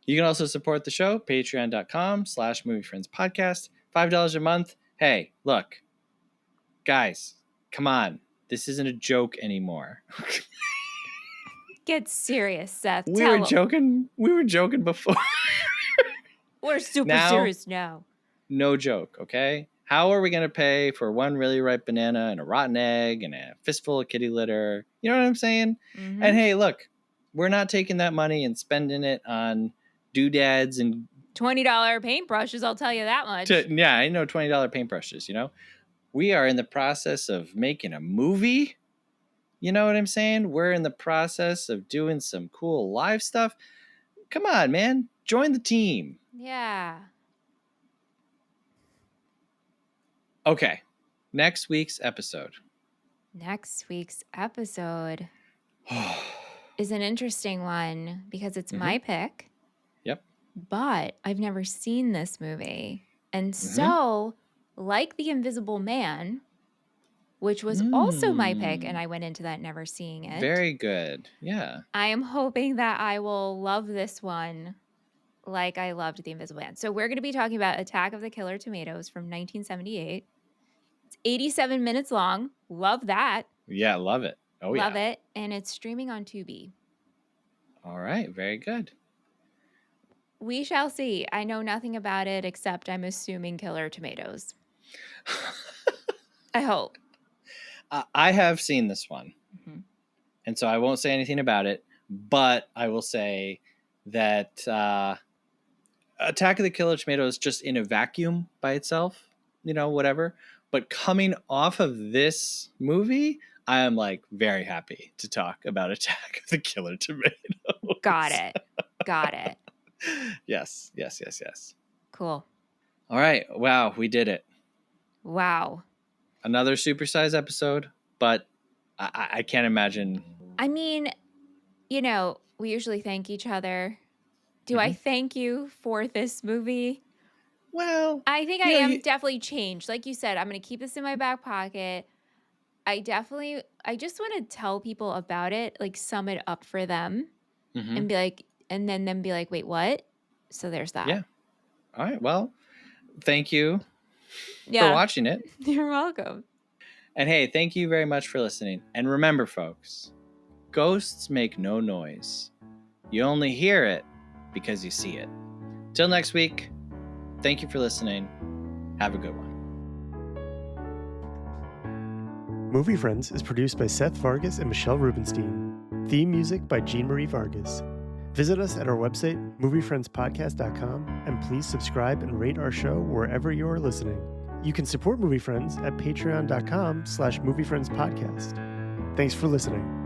You can also support the show, patreon.com/moviefriendspodcast, $5 a month. Hey, look, guys, come on. This isn't a joke anymore. Get serious, Seth. We were joking before. We're super serious now. No joke, okay? How are we going to pay for one really ripe banana and a rotten egg and a fistful of kitty litter? You know what I'm saying? Mm-hmm. And hey, look, we're not taking that money and spending it on doodads and $20 paintbrushes, I'll tell you that much. I know $20 paintbrushes, We are in the process of making a movie. You know what I'm saying? We're in the process of doing some cool live stuff. Come on, man. Join the team. Yeah. Okay. Next week's episode is an interesting one because it's my pick. Yep. But I've never seen this movie. And so, like The Invisible Man, which was also my pick, and I went into that never seeing it. Very good. Yeah. I am hoping that I will love this one like I loved The Invisible Man. So we're going to be talking about Attack of the Killer Tomatoes from 1978. It's 87 minutes long. Love that. Yeah, love it. Oh, yeah. Love it. And it's streaming on Tubi. All right. Very good. We shall see. I know nothing about it except I'm assuming killer tomatoes. I hope. I have seen this one. Mm-hmm. And so I won't say anything about it, but I will say that Attack of the Killer Tomatoes just in a vacuum by itself, whatever. But coming off of this movie, I am very happy to talk about Attack of the Killer Tomatoes. Got it. Yes. Cool. All right. Wow. We did it. Wow. Another supersized episode, but I can't imagine. I mean, we usually thank each other. Do I thank you for this movie? Well, I think I am definitely changed. Like you said, I'm going to keep this in my back pocket. I just want to tell people about it, sum it up for them and be like, and then be like, wait, what? So there's that. Yeah. All right. Well, thank you for watching it. You're welcome. And hey, thank you very much for listening. And remember, folks, ghosts make no noise. You only hear it because you see it. Till next week, thank you for listening. Have a good one. Movie Friends is produced by Seth Vargas and Michelle Rubenstein. Theme music by Jean Marie Vargas. Visit us at our website, moviefriendspodcast.com, and please subscribe and rate our show wherever you are listening. You can support Movie Friends at patreon.com/moviefriendspodcast. Thanks for listening.